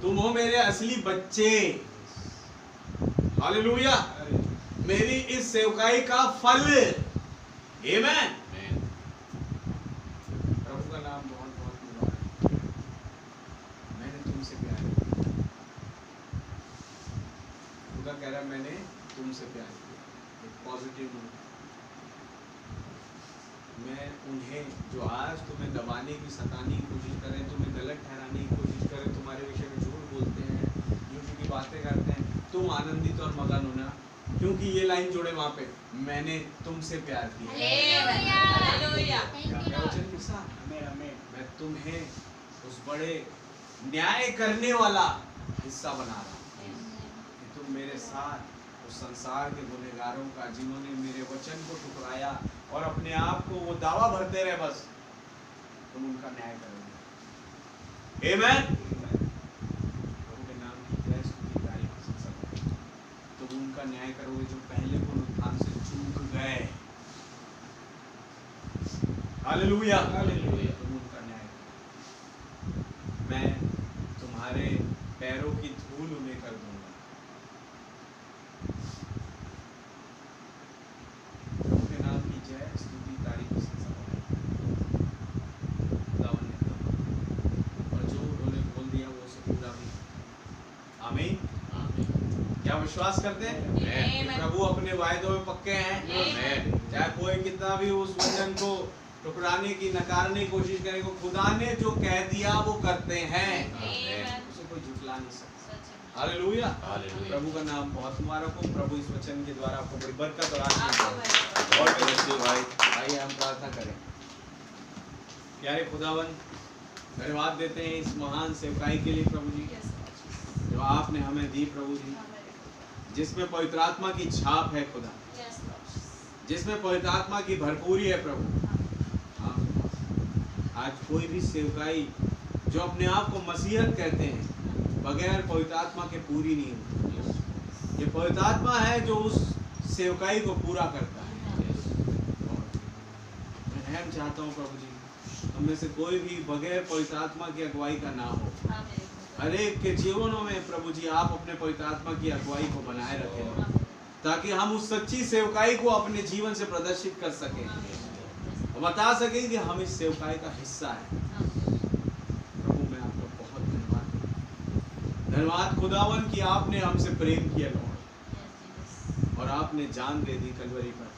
तुम हो मेरे असली बच्चे। हालेलुया। मेरी इस सेवकाई का फल। आमीन। प्रभु का नाम बहुत बहुत मुबारक। मैंने तुमसे प्यार किया। खुदा कह रहा है मैंने तुमसे प्यार किया। एक पॉजिटिव नोट। मैं उन्हें जो आज तुम्हें दबाने की, सताने की कोशिश करें, तुम्हें गलत ठहराने की कोशिश करें, तुम्हारे विषय में झूठ बोलते हैं, झूठ की बातें करते हैं, तुम आनंदित और मगन होना, क्योंकि ये लाइन जोड़े वहां पे, मैंने तुमसे प्यार किया। वचन के साथ मैं तुम्हें उस बड़े न्याय करने वाला हिस्सा बना रहा हूं कि तुम मेरे साथ उस संसार के गुनहगारों का, जिन्होंने मेरे वचन को ठुकराया और अपने आप को वो दावा भरते रहे, बस तुम उनका न्याय करोगे। आमीन। प्रभु के नाम की जय स्तुति तारीफ सब। तुम उनका न्याय करोगे जो पहले पुनरुत्थान से चूक गए। हालेलुया। हालेलुया। तुम उनका न्याय करोगे। मैं तुम्हारे पैरों की धूल उन्हें कर दूंगा। प्रभु के नाम की जय, स्तुति, तारीफ, खुदावन ने कहा और जो उन्होंने बोल दिया वो उसे पूरा भी। आमीन। क्या विश्वास करते हैं कि प्रभु अपने वायदों में पक्के हैं? चाहे कोई कितना भी उस वचन को टुकराने की, नकारने की कोशिश करे, को खुदा ने जो कह दिया वो करते हैं, उसे कोई झुठला नहीं सकता। हालेलुया। प्रभु का नाम बहुत मुबारक हो। प्रभु इस वचन के द्वारा आपको बड़ी बरकत और आशीष दे। भाई आइए हम प्रार्थना करें। प्यारे खुदावन, धन्यवाद देते हैं इस महान सेवकाई के लिए प्रभु जी, जो आपने हमें दी प्रभु जी, जिसमें पवित्र आत्मा की छाप है खुदा, जिसमें पवित्र आत्मा की भरपूरी है प्रभु। आज कोई भी सेवकाई जो अपने आप को मसीहत कहते हैं, बगैर पवित्र आत्मा के पूरी नहीं होती। ये पवित्र आत्मा है जो उस सेवकाई को पूरा करता है। मैं रहम चाहता हूँ प्रभु जी, हम में से कोई भी बगैर पवित्र आत्मा की अगुवाई का ना हो। हर एक के जीवनों में प्रभु जी आप अपने पवित्र आत्मा की अगुवाई को बनाए रखें, ताकि हम उस सच्ची सेवकाई को अपने जीवन से प्रदर्शित कर सकें, बता सकें कि हम इस सेवकाई का हिस्सा है। प्रभु मैं आपका बहुत धन्यवाद खुदावन कि आपने हमसे प्रेम किया लॉर्ड, और आपने जान दे दी कलवरी पर।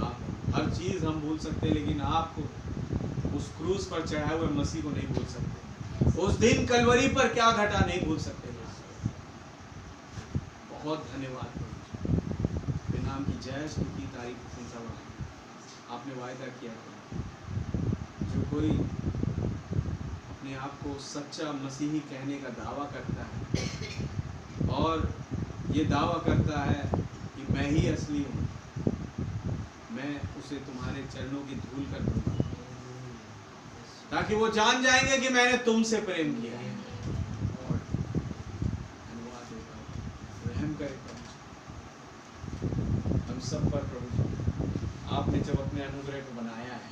आप हर चीज हम भूल सकते, लेकिन आपको उस क्रूस पर चढ़ाए हुए मसीह को नहीं भूल सकते। उस दिन कलवरी पर क्या घटा नहीं भूल सकते। बहुत धन्यवाद प्रभु, नाम की जय, स्तुति, तारीफ, प्रशंसा। आपने वायदा किया जो कोई अपने आप को सच्चा मसीही कहने का दावा करता है और ये दावा करता है कि मैं ही असली हूँ, मैं उसे तुम्हारे चरणों की धूल कर दूंगा, ताकि वो जान जाएंगे कि मैंने तुमसे प्रेम किया है। और धन्यवाद देता हूँ, रहम करे प्रभु हम सब पर प्रभु। आपने जब अपने अनुग्रह को बनाया है,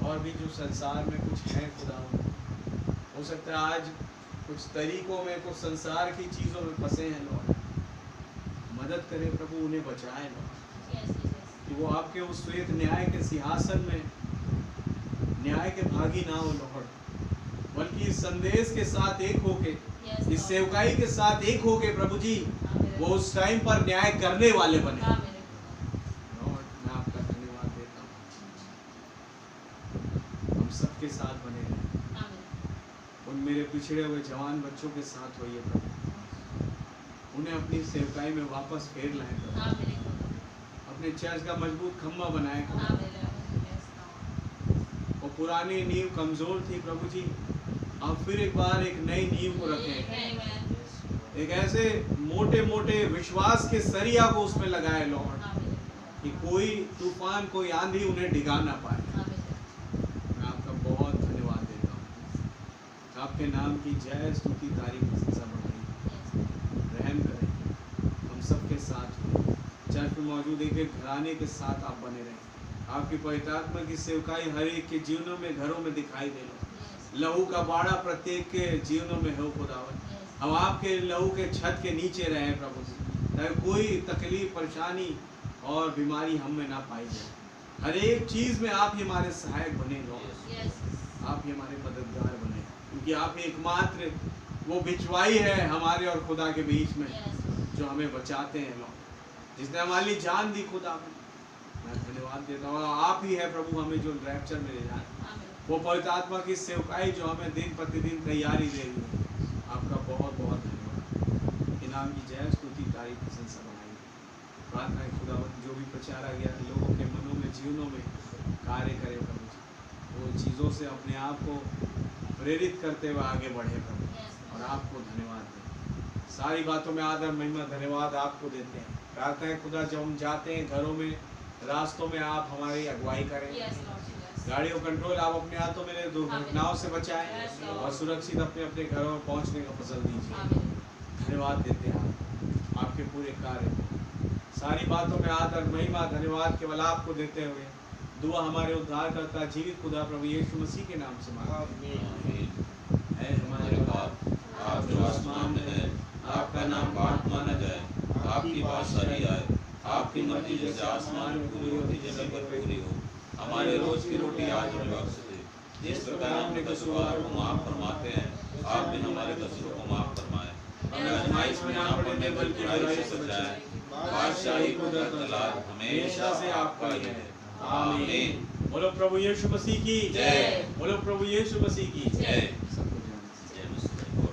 और भी जो संसार में कुछ है खुदा, हो सकता है आज कुछ तरीकों में, कुछ संसार की चीज़ों में फंसे हैं लॉर्ड, मदद करें प्रभु, उन्हें बचाएं लॉर्ड, कि वो आपके उस श्वेत न्याय के सिंहासन में न्याय के भागी ना हो लॉर्ड, बल्कि इस संदेश के साथ एक होके, इस सेवकाई के साथ एक होके प्रभु जी वो उस टाइम पर न्याय करने वाले बने। सबके साथ बने रहे, उन मेरे पिछड़े हुए जवान बच्चों के साथ होइए प्रभु, उन्हें अपनी सेवकाई में वापस फेर लाए प्रभु, अपने चर्च का मजबूत खंभा बनाए प्रभु। वो पुरानी नींव कमजोर थी प्रभु जी, आप फिर एक बार एक नई नींव को रखें, एक ऐसे मोटे मोटे विश्वास के सरिया को उसमें लगाए लॉर्ड, कि कोई तूफान, कोई आंधी उन्हें डिगा ना पाए। आपके नाम की जय, स्तुति, तारीफ, प्रशंसा बढ़ाई। रहम करें, हम सबके साथ चर्च में मौजूद एक घराने के साथ आप बने रहें। आपकी पवित्र आत्मा की सेवकाई हर एक के जीवनों में, घरों में दिखाई दे लो। लहू का बाड़ा प्रत्येक के जीवनों में हो खुदावन, हम आपके लहू के छत के नीचे रहें प्रभु, ताकि कोई तकलीफ, परेशानी और बीमारी हम में ना पाई जाए। हर एक चीज़ में आप ही हमारे सहायक बने लॉर्ड, आप ही हमारे मददगार बने, क्योंकि आप एकमात्र वो बिचवाई है हमारे और खुदा के बीच में, जो हमें बचाते हैं लॉर्ड, जिसने हमारी जान दी खुदा में। मैं धन्यवाद देता हूँ, आप ही है प्रभु हमें जो रैप्चर में ले जाए, वो पवित्र आत्मा की सेवकाई जो हमें दिन प्रतिदिन तैयारी दे रही है। आपका बहुत बहुत धन्यवाद। इनाम की जय, स्तुति, तारीफ, प्रशंसा बनाई। प्रार्थना है खुदावंत, जो भी प्रचारा गया लोगों के मनों में, जीवनों में कार्य करे प्रभु, वो चीज़ों से अपने आप को प्रेरित करते हुए आगे बढ़े प्रभु, और आपको धन्यवाद दें। सारी बातों में आदर, महिमा, धन्यवाद आपको देते हैं। प्रार्थना है खुदा, जब हम जाते हैं घरों में, रास्तों में आप हमारी अगुवाई करें, गाड़ियों कंट्रोल आप अपने हाथों में ले, दुर्घटनाओं से बचाएं, और सुरक्षित अपने अपने घरों में पहुंचने का फसल दीजिए। धन्यवाद देते हैं आपके पूरे कार्य, सारी बातों में आदर, महिमा, धन्यवाद केवल आपको देते हुए दुआ हमारे उद्धार करता जीवित खुदा प्रभु यीशु मसीह के नाम से मांगते हैं। हमारे बाप आसमान में है, आपका नाम बात माना जाए, आपकी बादशाही आए, आपकी मर्जी जैसे आसमान में पूरी होती जमीन पर पूरी हो। हमारे रोज की रोटी आज हमें बख्श दे, जिस प्रकार हम अपने कसूरवारों को माफ फरमाते हैं, आप भी हमारे कसूरों को माफ फरमाए। हमें आजमाइश में ना पड़ने बल्कि बुराई से बचाएं। बादशाही कुदरत जलाल हमेशा से आपका ही है। आमीन। बोलो प्रभु यीशु मसीह की जय। बोलो प्रभु यीशु मसीह की जय। जय मसीह।